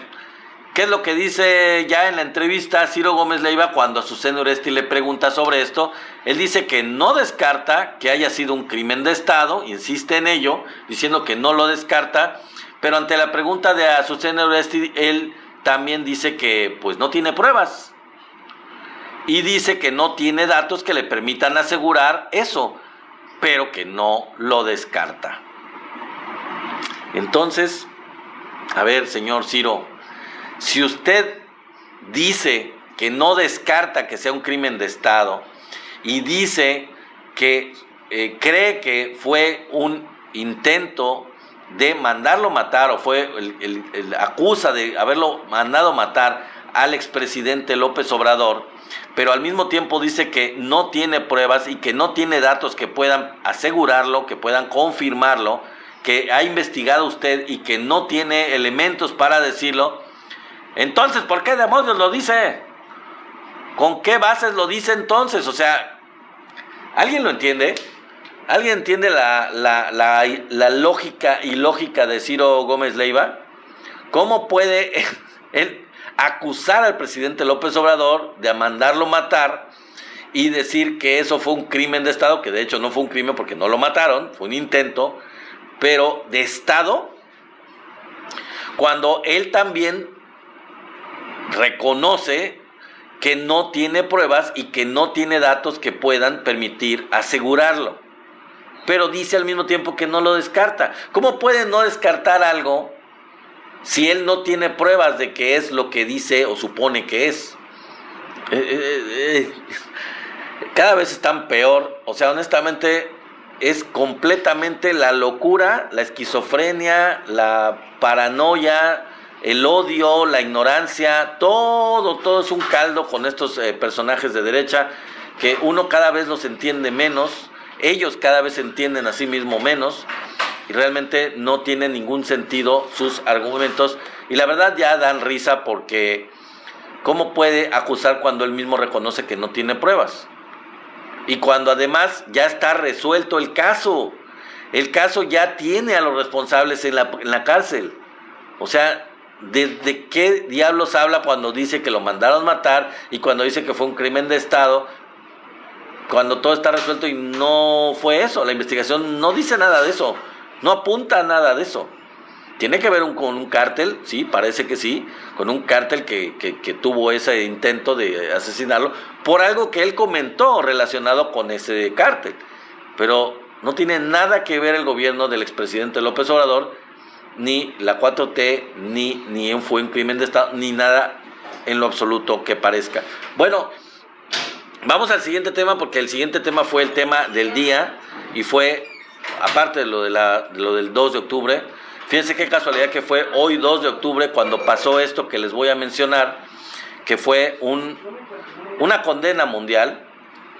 ¿qué es lo que dice ya en la entrevista Ciro Gómez Leiva cuando Azucena Uresti le pregunta sobre esto? Él dice que no descarta que haya sido un crimen de Estado, insiste en ello, diciendo que no lo descarta, pero ante la pregunta de Azucena Uresti, él también dice que pues no tiene pruebas, y dice que no tiene datos que le permitan asegurar eso, pero que no lo descarta. Entonces, a ver, señor Ciro, si usted dice que no descarta que sea un crimen de Estado y dice que cree que fue un intento de mandarlo matar, o fue acusa de haberlo mandado matar al expresidente López Obrador, pero al mismo tiempo dice que no tiene pruebas y que no tiene datos que puedan asegurarlo, que puedan confirmarlo, que ha investigado usted y que no tiene elementos para decirlo, entonces, ¿por qué demonios lo dice? ¿Con qué bases lo dice entonces? O sea, ¿alguien lo entiende? ¿Alguien entiende la lógica ilógica de Ciro Gómez Leiva? ¿Cómo puede él acusar al presidente López Obrador de mandarlo matar y decir que eso fue un crimen de Estado, que de hecho no fue un crimen porque no lo mataron, fue un intento, pero de Estado, cuando él también reconoce que no tiene pruebas y que no tiene datos que puedan permitir asegurarlo, pero dice al mismo tiempo que no lo descarta? ¿Cómo puede no descartar algo si él no tiene pruebas de que es lo que dice o supone que es? Cada vez están peor. O sea, honestamente, es completamente la locura, la esquizofrenia, la paranoia, el odio, la ignorancia, todo es un caldo con estos personajes de derecha, que uno cada vez los entiende menos, ellos cada vez entienden a sí mismo menos, y realmente no tienen ningún sentido sus argumentos, y la verdad ya dan risa, porque ¿cómo puede acusar cuando él mismo reconoce que no tiene pruebas? Y cuando además ya está resuelto el caso ya tiene a los responsables en la cárcel. O sea, ¿de qué diablos habla cuando dice que lo mandaron matar y cuando dice que fue un crimen de Estado, cuando todo está resuelto y no fue eso? La investigación no dice nada de eso, no apunta a nada de eso. ¿Tiene que ver con un cártel? Sí, parece que sí, con un cártel que tuvo ese intento de asesinarlo por algo que él comentó relacionado con ese cártel. Pero no tiene nada que ver el gobierno del expresidente López Obrador, ni la 4T, ni fue un crimen de Estado, ni nada en lo absoluto que parezca. Bueno, Vamos al siguiente tema, porque el siguiente tema fue el tema del día y fue, aparte de lo del 2 de octubre, fíjense qué casualidad que fue hoy 2 de octubre cuando pasó esto que les voy a mencionar, que fue una condena mundial,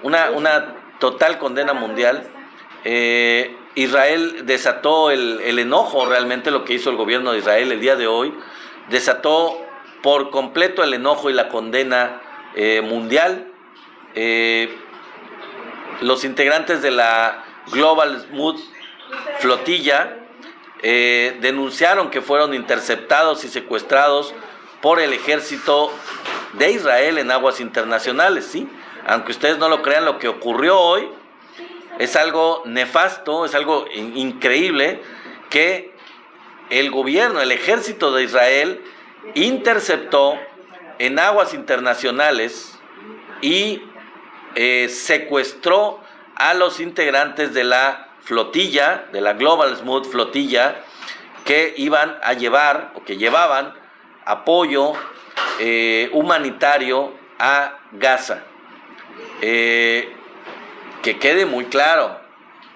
una total condena mundial. Israel desató el enojo, realmente lo que hizo el gobierno de Israel el día de hoy, desató por completo el enojo y la condena mundial. Los integrantes de la Global Smooth Flotilla denunciaron que fueron interceptados y secuestrados por el ejército de Israel en aguas internacionales, ¿sí? Aunque ustedes no lo crean, lo que ocurrió hoy es algo nefasto, es algo increíble, que el gobierno, el ejército de Israel interceptó en aguas internacionales y secuestró a los integrantes de la flotilla, de la Global Smooth Flotilla, que iban a llevar, o que llevaban, apoyo humanitario a Gaza. Que quede muy claro,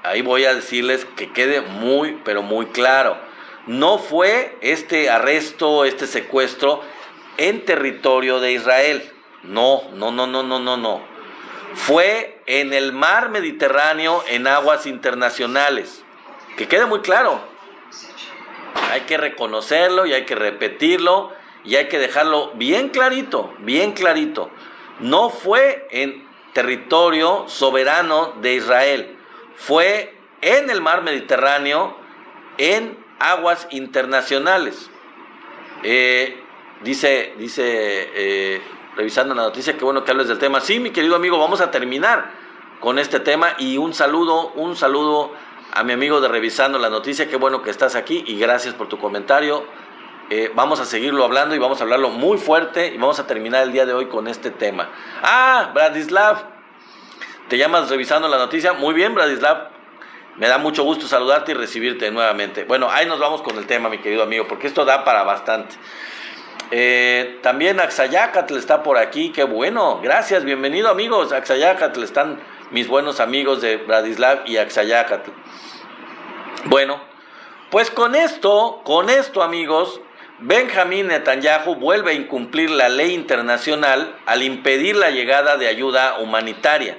ahí voy a decirles que quede muy, pero muy claro, no fue este arresto, este secuestro en territorio de Israel, no. Fue en el mar Mediterráneo, en aguas internacionales. Que quede muy claro. Hay que reconocerlo y hay que repetirlo y hay que dejarlo bien clarito, bien clarito. No fue en territorio soberano de Israel. Fue en el mar Mediterráneo, en aguas internacionales. Dice revisando la noticia, qué bueno que hables del tema. Sí, mi querido amigo, vamos a terminar con este tema y un saludo a mi amigo de Revisando la Noticia, qué bueno que estás aquí y gracias por tu comentario. Vamos a seguirlo hablando y vamos a hablarlo muy fuerte y vamos a terminar el día de hoy con este tema. Bradislav, te llamas Revisando la Noticia. Muy bien, Bradislav, me da mucho gusto saludarte y recibirte nuevamente. Bueno, ahí nos vamos con el tema, mi querido amigo, porque esto da para bastante. También Axayácatl está por aquí, qué bueno, gracias, bienvenido amigos. Axayácatl, están mis buenos amigos de Bradislav y Axayácatl. Bueno, pues con esto amigos, Benjamín Netanyahu vuelve a incumplir la ley internacional al impedir la llegada de ayuda humanitaria.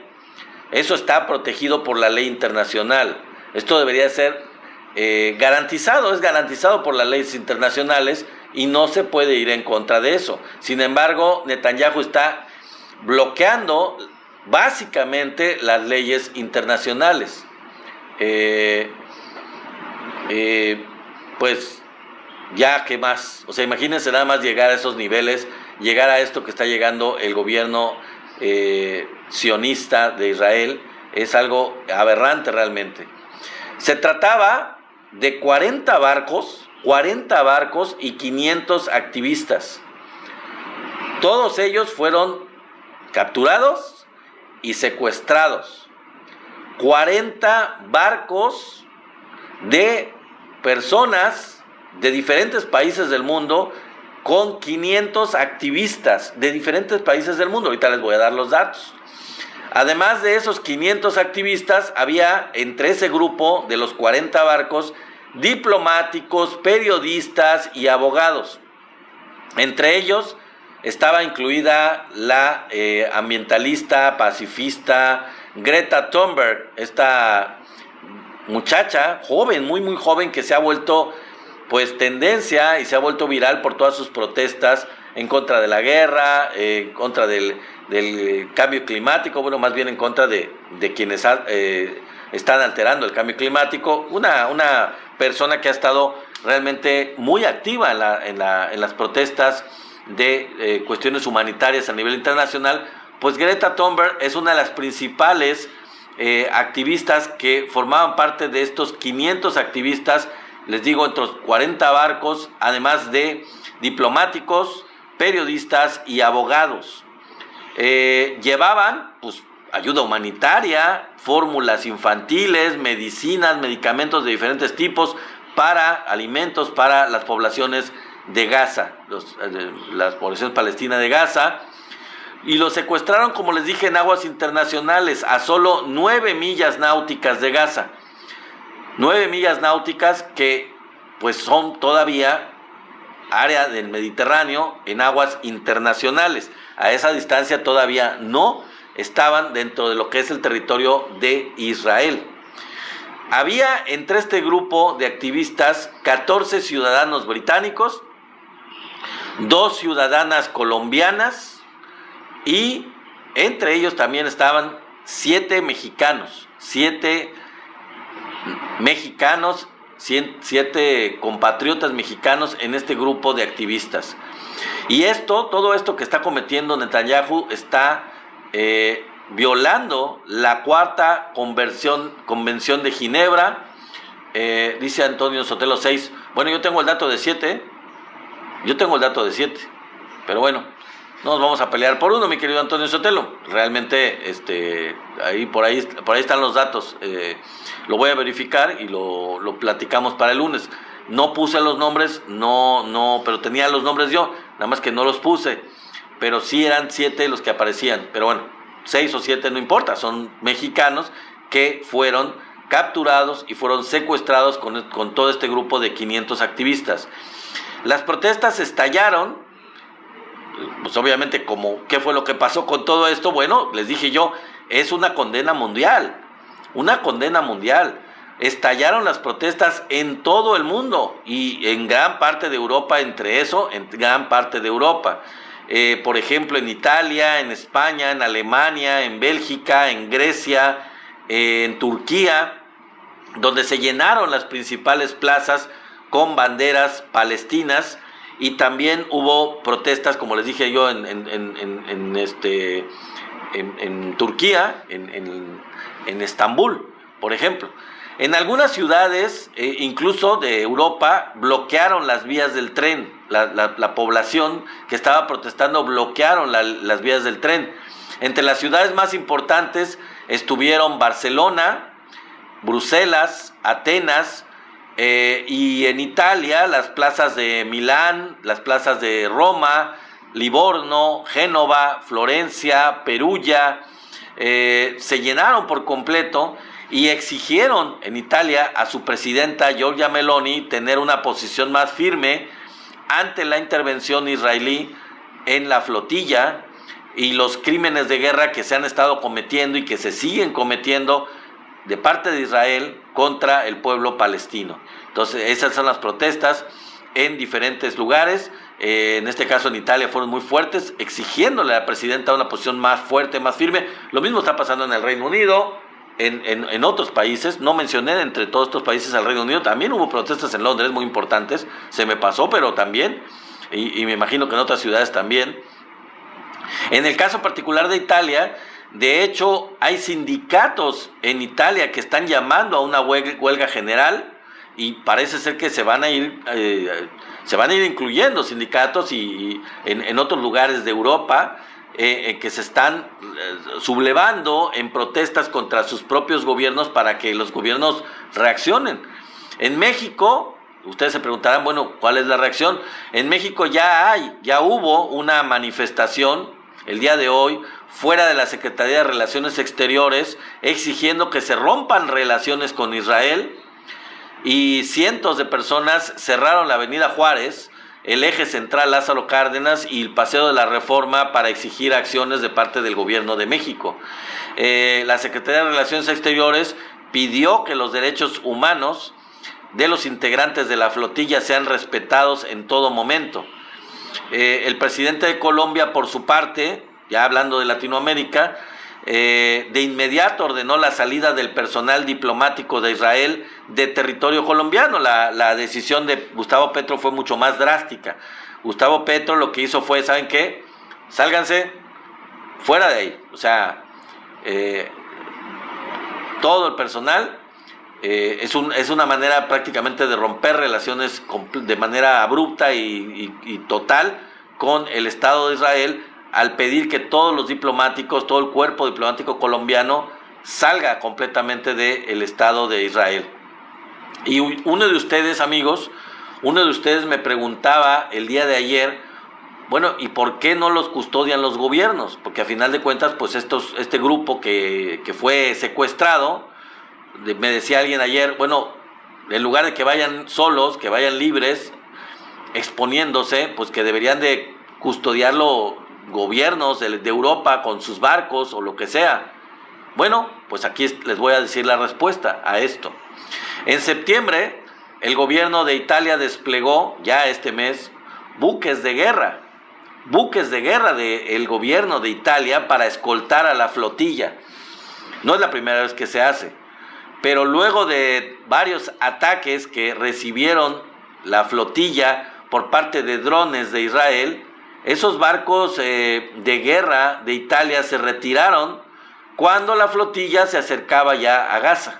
Eso está protegido por la ley internacional. Esto debería ser garantizado, es garantizado por las leyes internacionales y no se puede ir en contra de eso. Sin embargo, Netanyahu está bloqueando básicamente las leyes internacionales. Pues ya, ¿qué más? O sea, imagínense nada más llegar a esos niveles, llegar a esto que está llegando el gobierno sionista de Israel, es algo aberrante realmente. Se trataba de 40 barcos y 500 activistas. Todos ellos fueron capturados y secuestrados. 40 barcos de personas de diferentes países del mundo con 500 activistas de diferentes países del mundo. Ahorita les voy a dar los datos. Además de esos 500 activistas, había entre ese grupo de los 40 barcos diplomáticos, periodistas y abogados. Entre ellos estaba incluida la ambientalista, pacifista Greta Thunberg, esta muchacha joven, muy joven, que se ha vuelto pues tendencia y se ha vuelto viral por todas sus protestas en contra de la guerra, en contra del cambio climático, bueno, más bien en contra de quienes están alterando el cambio climático. Una persona que ha estado realmente muy activa en las protestas de cuestiones humanitarias a nivel internacional. Pues Greta Thunberg es una de las principales activistas que formaban parte de estos 500 activistas, les digo, entre los 40 barcos, además de diplomáticos, periodistas y abogados. Llevaban pues ayuda humanitaria, fórmulas infantiles, medicinas, medicamentos de diferentes tipos para alimentos para las poblaciones de Gaza, las poblaciones palestinas de Gaza. y lo secuestraron, como les dije, en aguas internacionales, a solo 9 millas náuticas de Gaza. 9 millas náuticas que pues son todavía área del Mediterráneo en aguas internacionales. A esa distancia todavía no estaban dentro de lo que es el territorio de Israel. Había entre este grupo de activistas 14 ciudadanos británicos, 2 ciudadanas colombianas y entre ellos también estaban 7 mexicanos, 7 compatriotas mexicanos en este grupo de activistas. Y todo esto que está cometiendo Netanyahu está violando la cuarta convención de Ginebra. Dice Antonio Sotelo 6. Bueno, yo tengo el dato de 7. Pero bueno, no nos vamos a pelear por uno, mi querido Antonio Sotelo. Realmente, por ahí están los datos. Lo voy a verificar y lo platicamos para el lunes. No puse los nombres, pero tenía los nombres yo, nada más que no los puse. Pero sí eran 7 los que aparecían. Pero bueno, 6 o 7 no importa, son mexicanos que fueron capturados y fueron secuestrados con todo este grupo de 500 activistas. Las protestas estallaron, pues obviamente, ¿qué fue lo que pasó con todo esto? Bueno, les dije yo, es una condena mundial. Estallaron las protestas en todo el mundo y en gran parte de Europa, por ejemplo, en Italia, en España, en Alemania, en Bélgica, en Grecia, en Turquía, donde se llenaron las principales plazas con banderas palestinas, y también hubo protestas, como les dije yo, en Turquía, en Estambul, por ejemplo. En algunas ciudades, incluso de Europa, bloquearon las vías del tren. La población que estaba protestando bloquearon las vías del tren. Entre las ciudades más importantes estuvieron Barcelona, Bruselas, Atenas, y en Italia las plazas de Milán, las plazas de Roma, Livorno, Génova, Florencia, Perugia, se llenaron por completo y exigieron en Italia a su presidenta Giorgia Meloni tener una posición más firme ante la intervención israelí en la flotilla y los crímenes de guerra que se han estado cometiendo y que se siguen cometiendo de parte de Israel contra el pueblo palestino. Entonces, esas son las protestas en diferentes lugares. En este caso en Italia fueron muy fuertes, exigiéndole a la presidenta una posición más fuerte, más firme. Lo mismo está pasando en el Reino Unido, en otros países. No mencioné entre todos estos países al Reino Unido. También hubo protestas en Londres muy importantes. Se me pasó, pero también, y me imagino que en otras ciudades también. En el caso particular de Italia, de hecho, hay sindicatos en Italia que están llamando a una huelga general, y parece ser que se van a ir incluyendo sindicatos y en otros lugares de Europa que se están sublevando en protestas contra sus propios gobiernos para que los gobiernos reaccionen. En México, ustedes se preguntarán, bueno, ¿cuál es la reacción? En México ya hubo una manifestación el día de hoy fuera de la Secretaría de Relaciones Exteriores exigiendo que se rompan relaciones con Israel, y cientos de personas cerraron la Avenida Juárez, el eje central Lázaro Cárdenas y el Paseo de la Reforma para exigir acciones de parte del gobierno de México. La Secretaría de Relaciones Exteriores pidió que los derechos humanos de los integrantes de la flotilla sean respetados en todo momento. El presidente de Colombia, por su parte, ya hablando de Latinoamérica, de inmediato ordenó la salida del personal diplomático de Israel de territorio colombiano. La decisión de Gustavo Petro fue mucho más drástica. Gustavo Petro lo que hizo fue, ¿saben qué? Sálganse fuera de ahí. O sea, todo el personal es una manera prácticamente de romper relaciones de manera abrupta y total con el Estado de Israel, al pedir que todos los diplomáticos, todo el cuerpo diplomático colombiano salga completamente del Estado de Israel. Y uno de ustedes, amigos, me preguntaba el día de ayer Bueno, ¿y por qué no los custodian los gobiernos? Porque a final de cuentas, pues este grupo que fue secuestrado, me decía alguien ayer, bueno, en lugar de que vayan solos, que vayan libres, exponiéndose, pues que deberían de custodiarlo gobiernos de Europa con sus barcos o lo que sea. Bueno, pues aquí les voy a decir la respuesta a esto. En septiembre, el gobierno de Italia desplegó ya este mes buques de guerra del gobierno de Italia para escoltar a la flotilla. No es la primera vez que se hace, pero luego de varios ataques que recibieron la flotilla por parte de drones de Israel, esos barcos de guerra de Italia se retiraron cuando la flotilla se acercaba ya a Gaza.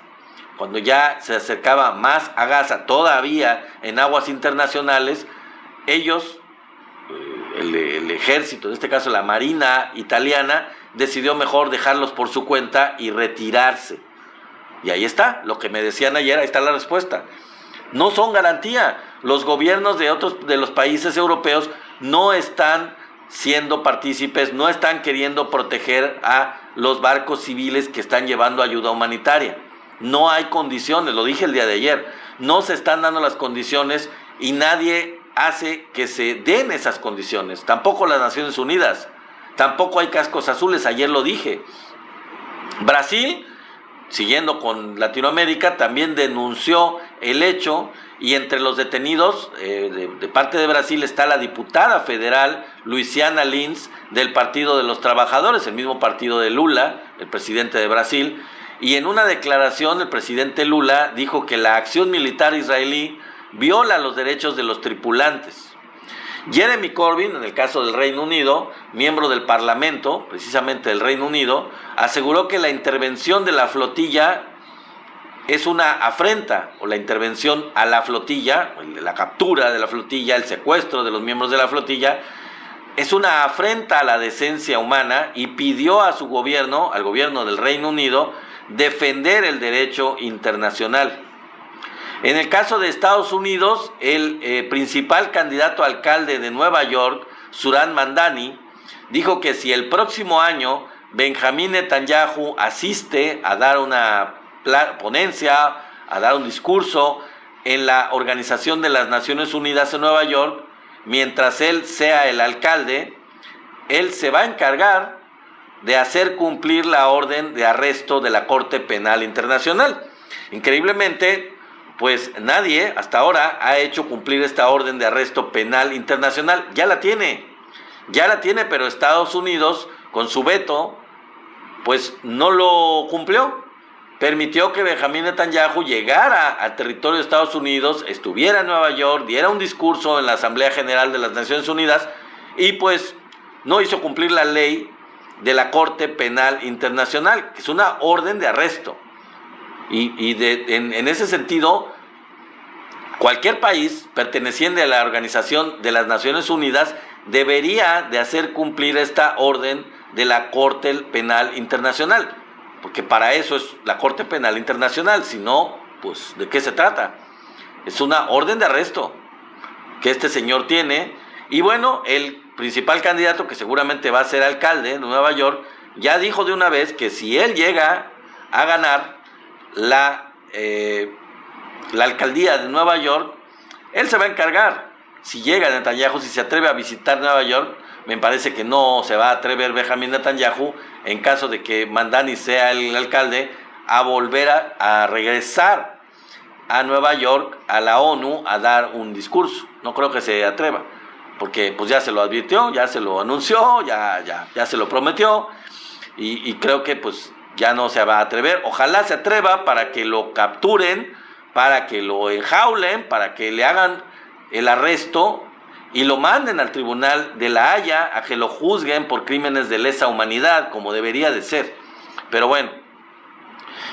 Cuando ya se acercaba más a Gaza, todavía en aguas internacionales, ellos, el ejército, en este caso la marina italiana, decidió mejor dejarlos por su cuenta y retirarse. Y ahí está, lo que me decían ayer, ahí está la respuesta. No son garantía. Los gobiernos de los países europeos no están siendo partícipes, no están queriendo proteger a los barcos civiles que están llevando ayuda humanitaria. No hay condiciones, lo dije el día de ayer, no se están dando las condiciones y nadie hace que se den esas condiciones. Tampoco las Naciones Unidas, tampoco hay cascos azules, ayer lo dije. Brasil, siguiendo con Latinoamérica, también denunció el hecho, y entre los detenidos de parte de Brasil está la diputada federal Luciana Lins del Partido de los Trabajadores, el mismo partido de Lula, el presidente de Brasil, y en una declaración el presidente Lula dijo que la acción militar israelí viola los derechos de los tripulantes. Jeremy Corbyn, en el caso del Reino Unido, miembro del Parlamento, precisamente del Reino Unido, aseguró que la intervención de la flotilla es una afrenta, o la intervención a la flotilla, la captura de la flotilla, el secuestro de los miembros de la flotilla, es una afrenta a la decencia humana, y pidió a su gobierno, al gobierno del Reino Unido, defender el derecho internacional. En el caso de Estados Unidos, el principal candidato a alcalde de Nueva York, Zohran Mamdani, dijo que si el próximo año Benjamín Netanyahu asiste a dar una ponencia, a dar un discurso en la Organización de las Naciones Unidas en Nueva York, mientras él sea el alcalde, él se va a encargar de hacer cumplir la orden de arresto de la Corte Penal Internacional. Increíblemente, pues nadie hasta ahora ha hecho cumplir esta orden de arresto penal internacional. Ya la tiene, pero Estados Unidos, con su veto, pues no lo cumplió. Permitió que Benjamín Netanyahu llegara al territorio de Estados Unidos, estuviera en Nueva York, diera un discurso en la Asamblea General de las Naciones Unidas, y pues no hizo cumplir la ley de la Corte Penal Internacional, que es una orden de arresto. En ese sentido, cualquier país perteneciente a la Organización de las Naciones Unidas debería de hacer cumplir esta orden de la Corte Penal Internacional, porque para eso es la Corte Penal Internacional. Si no, pues ¿de qué se trata? Es una orden de arresto que este señor tiene. Y bueno, el principal candidato, que seguramente va a ser alcalde de Nueva York, ya dijo de una vez que si él llega a ganar la alcaldía de Nueva York, él se va a encargar. Si llega Netanyahu, si se atreve a visitar Nueva York, me parece que no se va a atrever Benjamín Netanyahu, en caso de que Mamdani sea el alcalde, a volver a regresar a Nueva York, a la ONU, a dar un discurso. No creo que se atreva, porque pues ya se lo advirtió, ya se lo anunció, ya se lo prometió, y creo que pues ya no se va a atrever. Ojalá se atreva para que lo capturen, para que lo enjaulen, para que le hagan el arresto y lo manden al tribunal de La Haya a que lo juzguen por crímenes de lesa humanidad, como debería de ser. Pero bueno,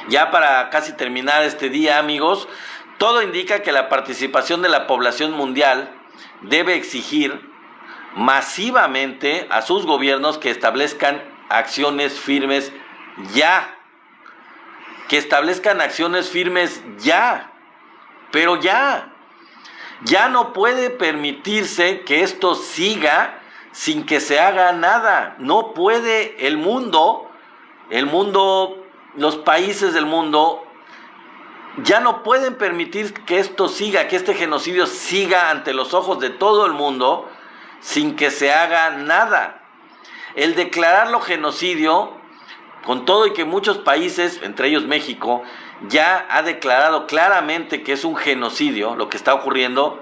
ya para casi terminar este día, amigos, todo indica que la participación de la población mundial debe exigir masivamente a sus gobiernos que establezcan acciones firmes ya. Que establezcan acciones firmes ya. Pero ya. Ya no puede permitirse que esto siga sin que se haga nada. No puede el mundo, los países del mundo, ya no pueden permitir que esto siga, que este genocidio siga ante los ojos de todo el mundo sin que se haga nada. El declararlo genocidio, con todo y que muchos países, entre ellos México, ya ha declarado claramente que es un genocidio lo que está ocurriendo,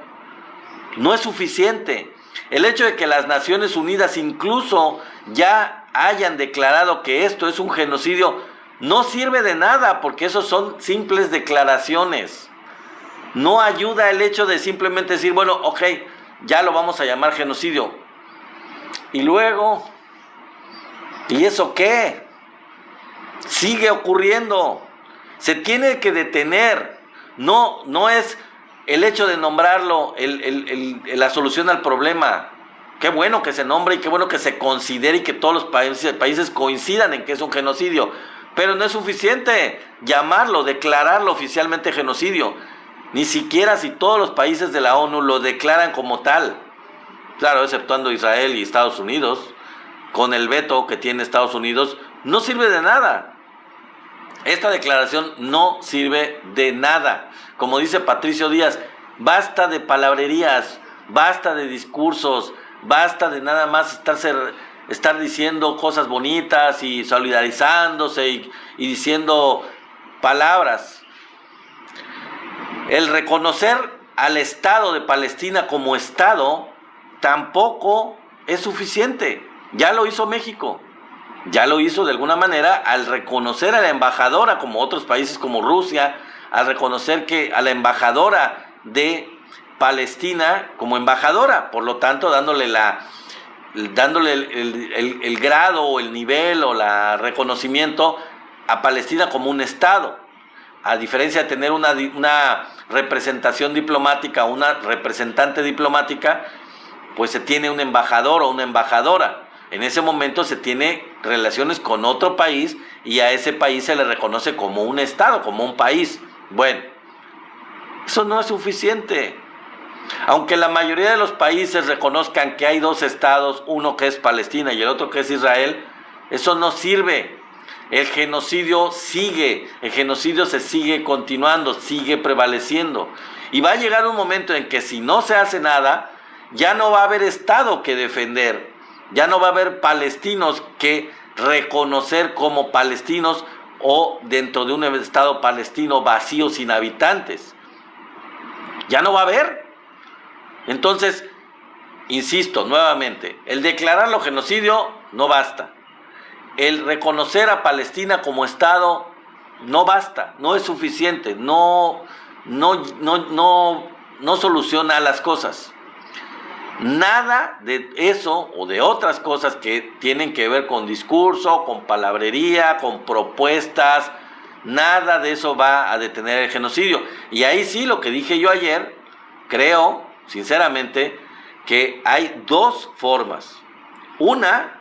no es suficiente. El hecho de que las Naciones Unidas incluso ya hayan declarado que esto es un genocidio no sirve de nada, porque esos son simples declaraciones. No ayuda el hecho de simplemente decir, bueno, ok, ya lo vamos a llamar genocidio. Y luego, ¿y eso qué? Sigue ocurriendo. Se tiene que detener. No es el hecho de nombrarlo la solución al problema. Qué bueno que se nombre y qué bueno que se considere y que todos los países coincidan en que es un genocidio. Pero no es suficiente llamarlo, declararlo oficialmente genocidio. Ni siquiera si todos los países de la ONU lo declaran como tal. Claro, exceptuando Israel y Estados Unidos, con el veto que tiene Estados Unidos, no sirve de nada. Esta declaración no sirve de nada. Como dice Patricio Díaz, basta de palabrerías, basta de discursos, basta de nada más estar diciendo cosas bonitas y solidarizándose y diciendo palabras. El reconocer al Estado de Palestina como Estado tampoco es suficiente. Ya lo hizo México. Ya lo hizo de alguna manera al reconocer a la embajadora, como otros países como Rusia, al reconocer que a la embajadora de Palestina como embajadora, por lo tanto dándole el grado o el nivel o el reconocimiento a Palestina como un Estado, a diferencia de tener una representación diplomática, una representante diplomática, pues se tiene un embajador o una embajadora. En ese momento se tiene relaciones con otro país y a ese país se le reconoce como un Estado, como un país. Bueno, eso no es suficiente. Aunque la mayoría de los países reconozcan que hay dos estados, uno que es Palestina y el otro que es Israel, eso no sirve. El genocidio sigue, el genocidio se sigue continuando, sigue prevaleciendo. Y va a llegar un momento en que si no se hace nada, ya no va a haber Estado que defender, ya no va a haber palestinos que reconocer como palestinos o dentro de un Estado palestino vacío sin habitantes. Ya no va a haber. Entonces, insisto nuevamente, el declararlo genocidio no basta. El reconocer a Palestina como Estado no basta, no es suficiente, no soluciona las cosas. Nada de eso o de otras cosas que tienen que ver con discurso, con palabrería, con propuestas, nada de eso va a detener el genocidio. Y ahí sí, lo que dije yo ayer, creo, sinceramente, que hay dos formas. Una,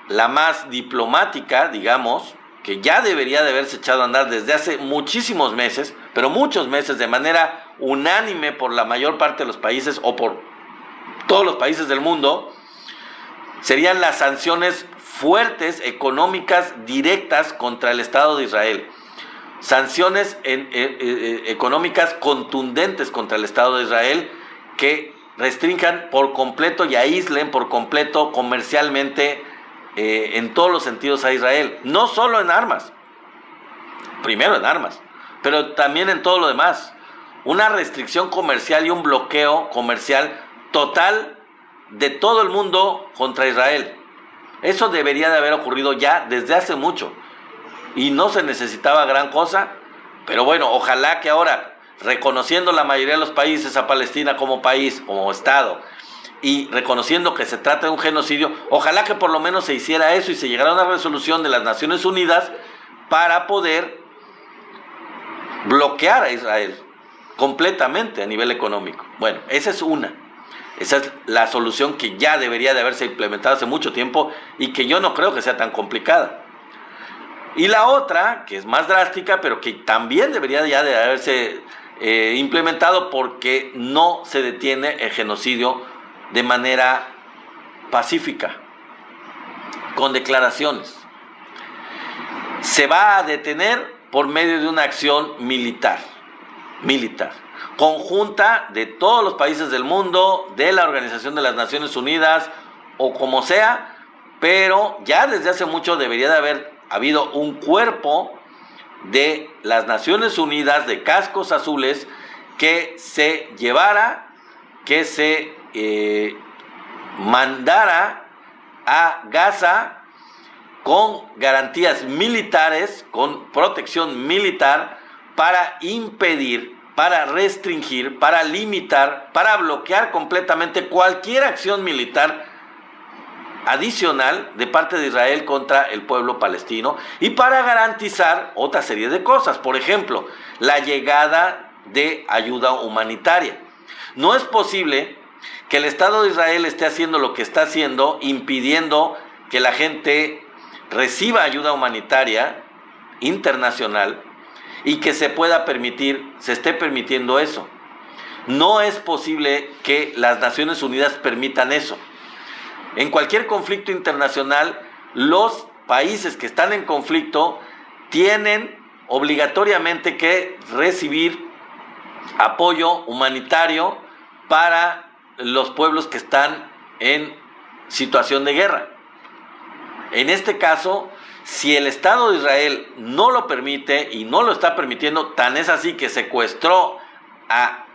la más diplomática, digamos, que ya debería de haberse echado a andar desde hace muchísimos meses, pero muchos meses, de manera unánime por la mayor parte de los países o por todos los países del mundo, serían las sanciones fuertes, económicas, directas contra el Estado de Israel. Sanciones económicas contundentes contra el Estado de Israel que restrinjan por completo y aíslen por completo comercialmente en todos los sentidos a Israel. No solo en armas, primero en armas, pero también en todo lo demás. Una restricción comercial y un bloqueo comercial total de todo el mundo contra Israel. Eso debería de haber ocurrido ya desde hace mucho y no se necesitaba gran cosa, pero bueno, ojalá que ahora, reconociendo la mayoría de los países a Palestina como país, como Estado, y reconociendo que se trata de un genocidio, ojalá que por lo menos se hiciera eso y se llegara a una resolución de las Naciones Unidas para poder bloquear a Israel completamente a nivel económico. Bueno, esa es la solución que ya debería de haberse implementado hace mucho tiempo y que yo no creo que sea tan complicada. Y la otra, que es más drástica, pero que también debería ya de haberse implementado porque no se detiene el genocidio de manera pacífica, con declaraciones. Se va a detener por medio de una acción militar, conjunta de todos los países del mundo, de la Organización de las Naciones Unidas o como sea, pero ya desde hace mucho debería de haber habido un cuerpo de las Naciones Unidas de cascos azules que se llevara, que se mandara a Gaza con garantías militares, con protección militar, para impedir, para restringir, para limitar, para bloquear completamente cualquier acción militar adicional de parte de Israel contra el pueblo palestino, y para garantizar otra serie de cosas. Por ejemplo, la llegada de ayuda humanitaria. No es posible que el Estado de Israel esté haciendo lo que está haciendo, impidiendo que la gente reciba ayuda humanitaria internacional y que se esté permitiendo eso. No es posible que las Naciones Unidas permitan eso. En cualquier conflicto internacional, los países que están en conflicto tienen obligatoriamente que recibir apoyo humanitario para los pueblos que están en situación de guerra. En este caso, si el Estado de Israel no lo permite y no lo está permitiendo, tan es así que secuestró a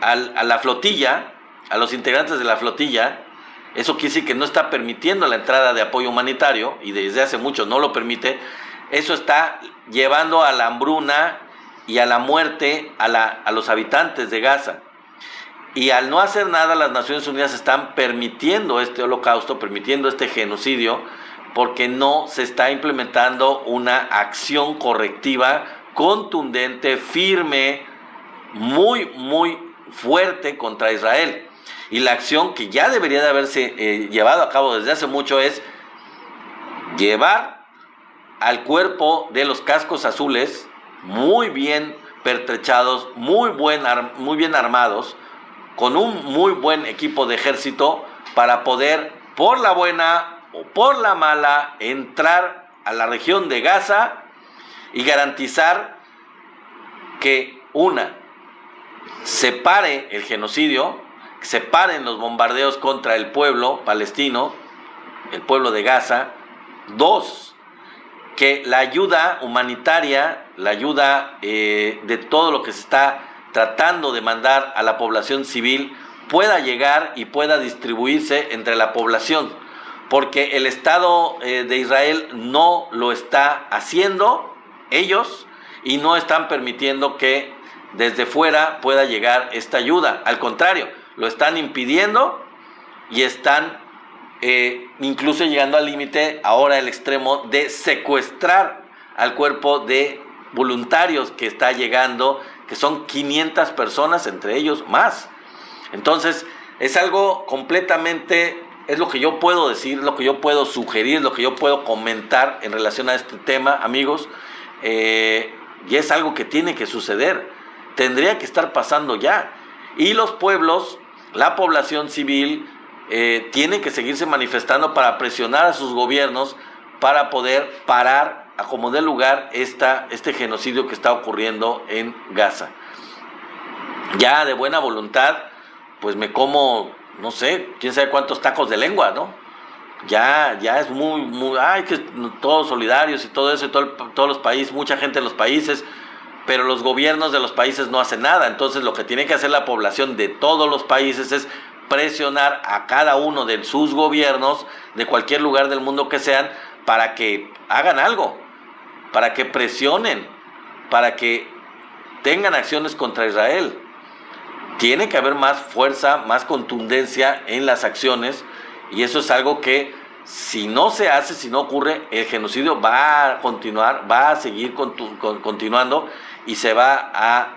la flotilla, a los integrantes de la flotilla. Eso quiere decir que no está permitiendo la entrada de apoyo humanitario, y desde hace mucho no lo permite. Eso está llevando a la hambruna y a la muerte a los habitantes de Gaza. Y al no hacer nada, las Naciones Unidas están permitiendo este holocausto, permitiendo este genocidio, porque no se está implementando una acción correctiva, contundente, firme, muy, muy fuerte contra Israel. Y la acción que ya debería de haberse llevado a cabo desde hace mucho es llevar al cuerpo de los cascos azules, muy bien pertrechados, muy bien armados, con un muy buen equipo de ejército, para poder, por la buena o por la mala, entrar a la región de Gaza y garantizar que se pare el genocidio, que se paren los bombardeos contra el pueblo palestino, el pueblo de Gaza. 2, que la ayuda humanitaria, la ayuda de todo lo que se está tratando de mandar a la población civil, pueda llegar y pueda distribuirse entre la población, porque el Estado de Israel no lo está haciendo ellos, y no están permitiendo que desde fuera pueda llegar esta ayuda. Al contrario, lo están impidiendo y están incluso llegando al límite, ahora el extremo, de secuestrar al cuerpo de voluntarios que está llegando, que son 500 personas, entre ellos más. Entonces, es algo completamente, es lo que yo puedo decir, lo que yo puedo sugerir, lo que yo puedo comentar en relación a este tema, amigos, y es algo que tiene que suceder, tendría que estar pasando ya. Y los pueblos, la población civil, tiene que seguirse manifestando para presionar a sus gobiernos para poder parar a como dé lugar este genocidio que está ocurriendo en Gaza. Ya de buena voluntad, pues me como, no sé, quién sabe cuántos tacos de lengua, ¿no? Ya es muy, que todos solidarios y todo eso, y todos los países, mucha gente en los países, pero los gobiernos de los países no hacen nada. Entonces lo que tiene que hacer la población de todos los países es presionar a cada uno de sus gobiernos, de cualquier lugar del mundo que sean, para que hagan algo, para que presionen, para que tengan acciones contra Israel. Tiene que haber más fuerza, más contundencia en las acciones, y eso es algo que, si no se hace, si no ocurre, el genocidio va a continuar, va a seguir continuando, y se va a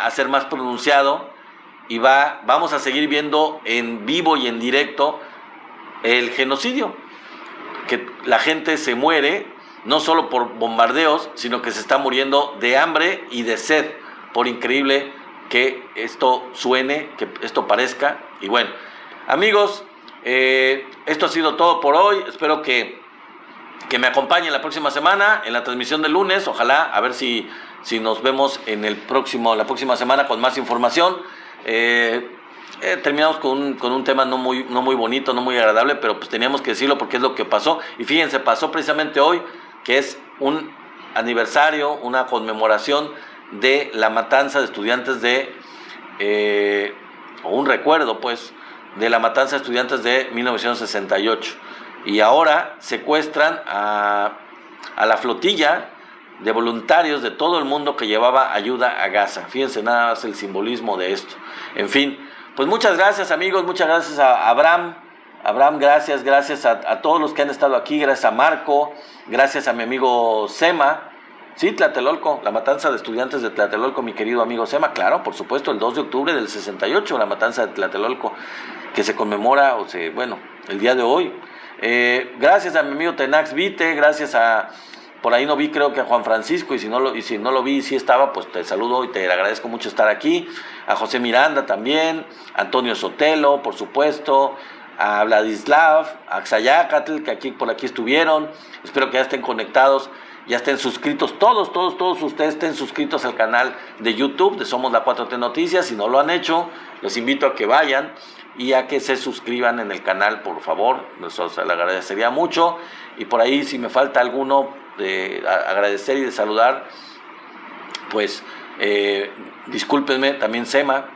hacer más pronunciado, y vamos a seguir viendo en vivo y en directo el genocidio, que la gente se muere no solo por bombardeos, sino que se está muriendo de hambre y de sed, por increíble que esto suene, que esto parezca. Y bueno, Amigos, esto ha sido todo por hoy. Espero que me acompañen la próxima semana en la transmisión del lunes. Ojalá, a ver si nos vemos en la próxima semana con más información. Terminamos con un tema no muy bonito, no muy agradable, pero pues teníamos que decirlo porque es lo que pasó. Y fíjense, pasó precisamente hoy, que es un aniversario, una conmemoración de la matanza de estudiantes o un recuerdo, pues, de la matanza de estudiantes de 1968. Y ahora secuestran a la flotilla de voluntarios de todo el mundo que llevaba ayuda a Gaza. Fíjense nada más el simbolismo de esto. En fin, pues muchas gracias, amigos, muchas gracias a Abraham, gracias a todos los que han estado aquí, gracias a Marco, gracias a mi amigo Sema. Sí, Tlatelolco, la matanza de estudiantes de Tlatelolco, mi querido amigo Sema, claro, por supuesto, el 2 de octubre del 68, la matanza de Tlatelolco, que se conmemora, el día de hoy. Gracias a mi amigo Tenax Vite, gracias por ahí no vi, creo que a Juan Francisco, y si no lo vi, sí estaba, pues te saludo y te agradezco mucho estar aquí. A José Miranda también, a Antonio Sotelo, por supuesto, a Vladislav, a Xayacatl, que por aquí estuvieron. Espero que ya estén conectados, ya estén suscritos, todos ustedes estén suscritos al canal de YouTube de Somos la 4T Noticias. Si no lo han hecho, les invito a que vayan y a que se suscriban en el canal, por favor, eso se le agradecería mucho. Y por ahí, si me falta alguno de agradecer y de saludar, pues discúlpenme, también Sema,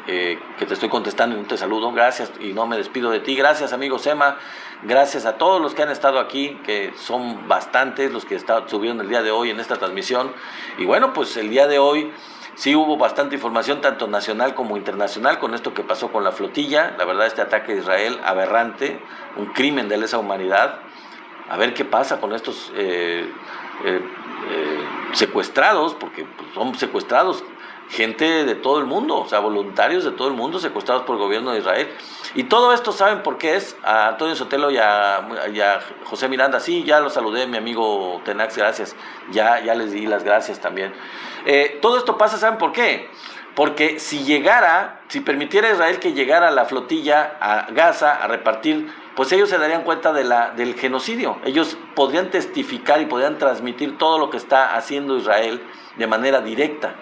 que te estoy contestando y no te saludo, gracias, y no me despido de ti. Gracias, amigo Sema, gracias a todos los que han estado aquí, que son bastantes los que estuvieron el día de hoy en esta transmisión. Y bueno, pues el día de hoy sí hubo bastante información, tanto nacional como internacional, con esto que pasó con la flotilla. La verdad, este ataque de Israel, aberrante, un crimen de lesa humanidad. A ver qué pasa con estos secuestrados, porque pues, son secuestrados gente de todo el mundo, o sea, voluntarios de todo el mundo secuestrados por el gobierno de Israel. Y todo esto, ¿saben por qué es? A Antonio Sotelo y a José Miranda, sí, ya lo saludé, mi amigo Tenax, gracias, ya les di las gracias también. Todo esto pasa, ¿saben por qué? Porque si permitiera Israel que llegara la flotilla a Gaza a repartir, pues ellos se darían cuenta del genocidio. Ellos podrían testificar y podrían transmitir todo lo que está haciendo Israel de manera directa.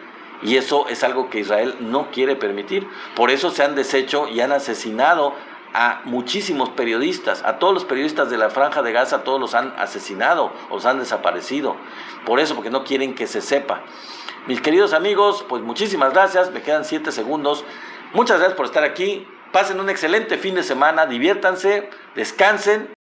Y eso es algo que Israel no quiere permitir. Por eso se han deshecho y han asesinado a muchísimos periodistas. A todos los periodistas de la Franja de Gaza, todos los han asesinado o los han desaparecido. Por eso, porque no quieren que se sepa. Mis queridos amigos, pues muchísimas gracias. Me quedan 7 segundos. Muchas gracias por estar aquí. Pasen un excelente fin de semana, diviértanse, descansen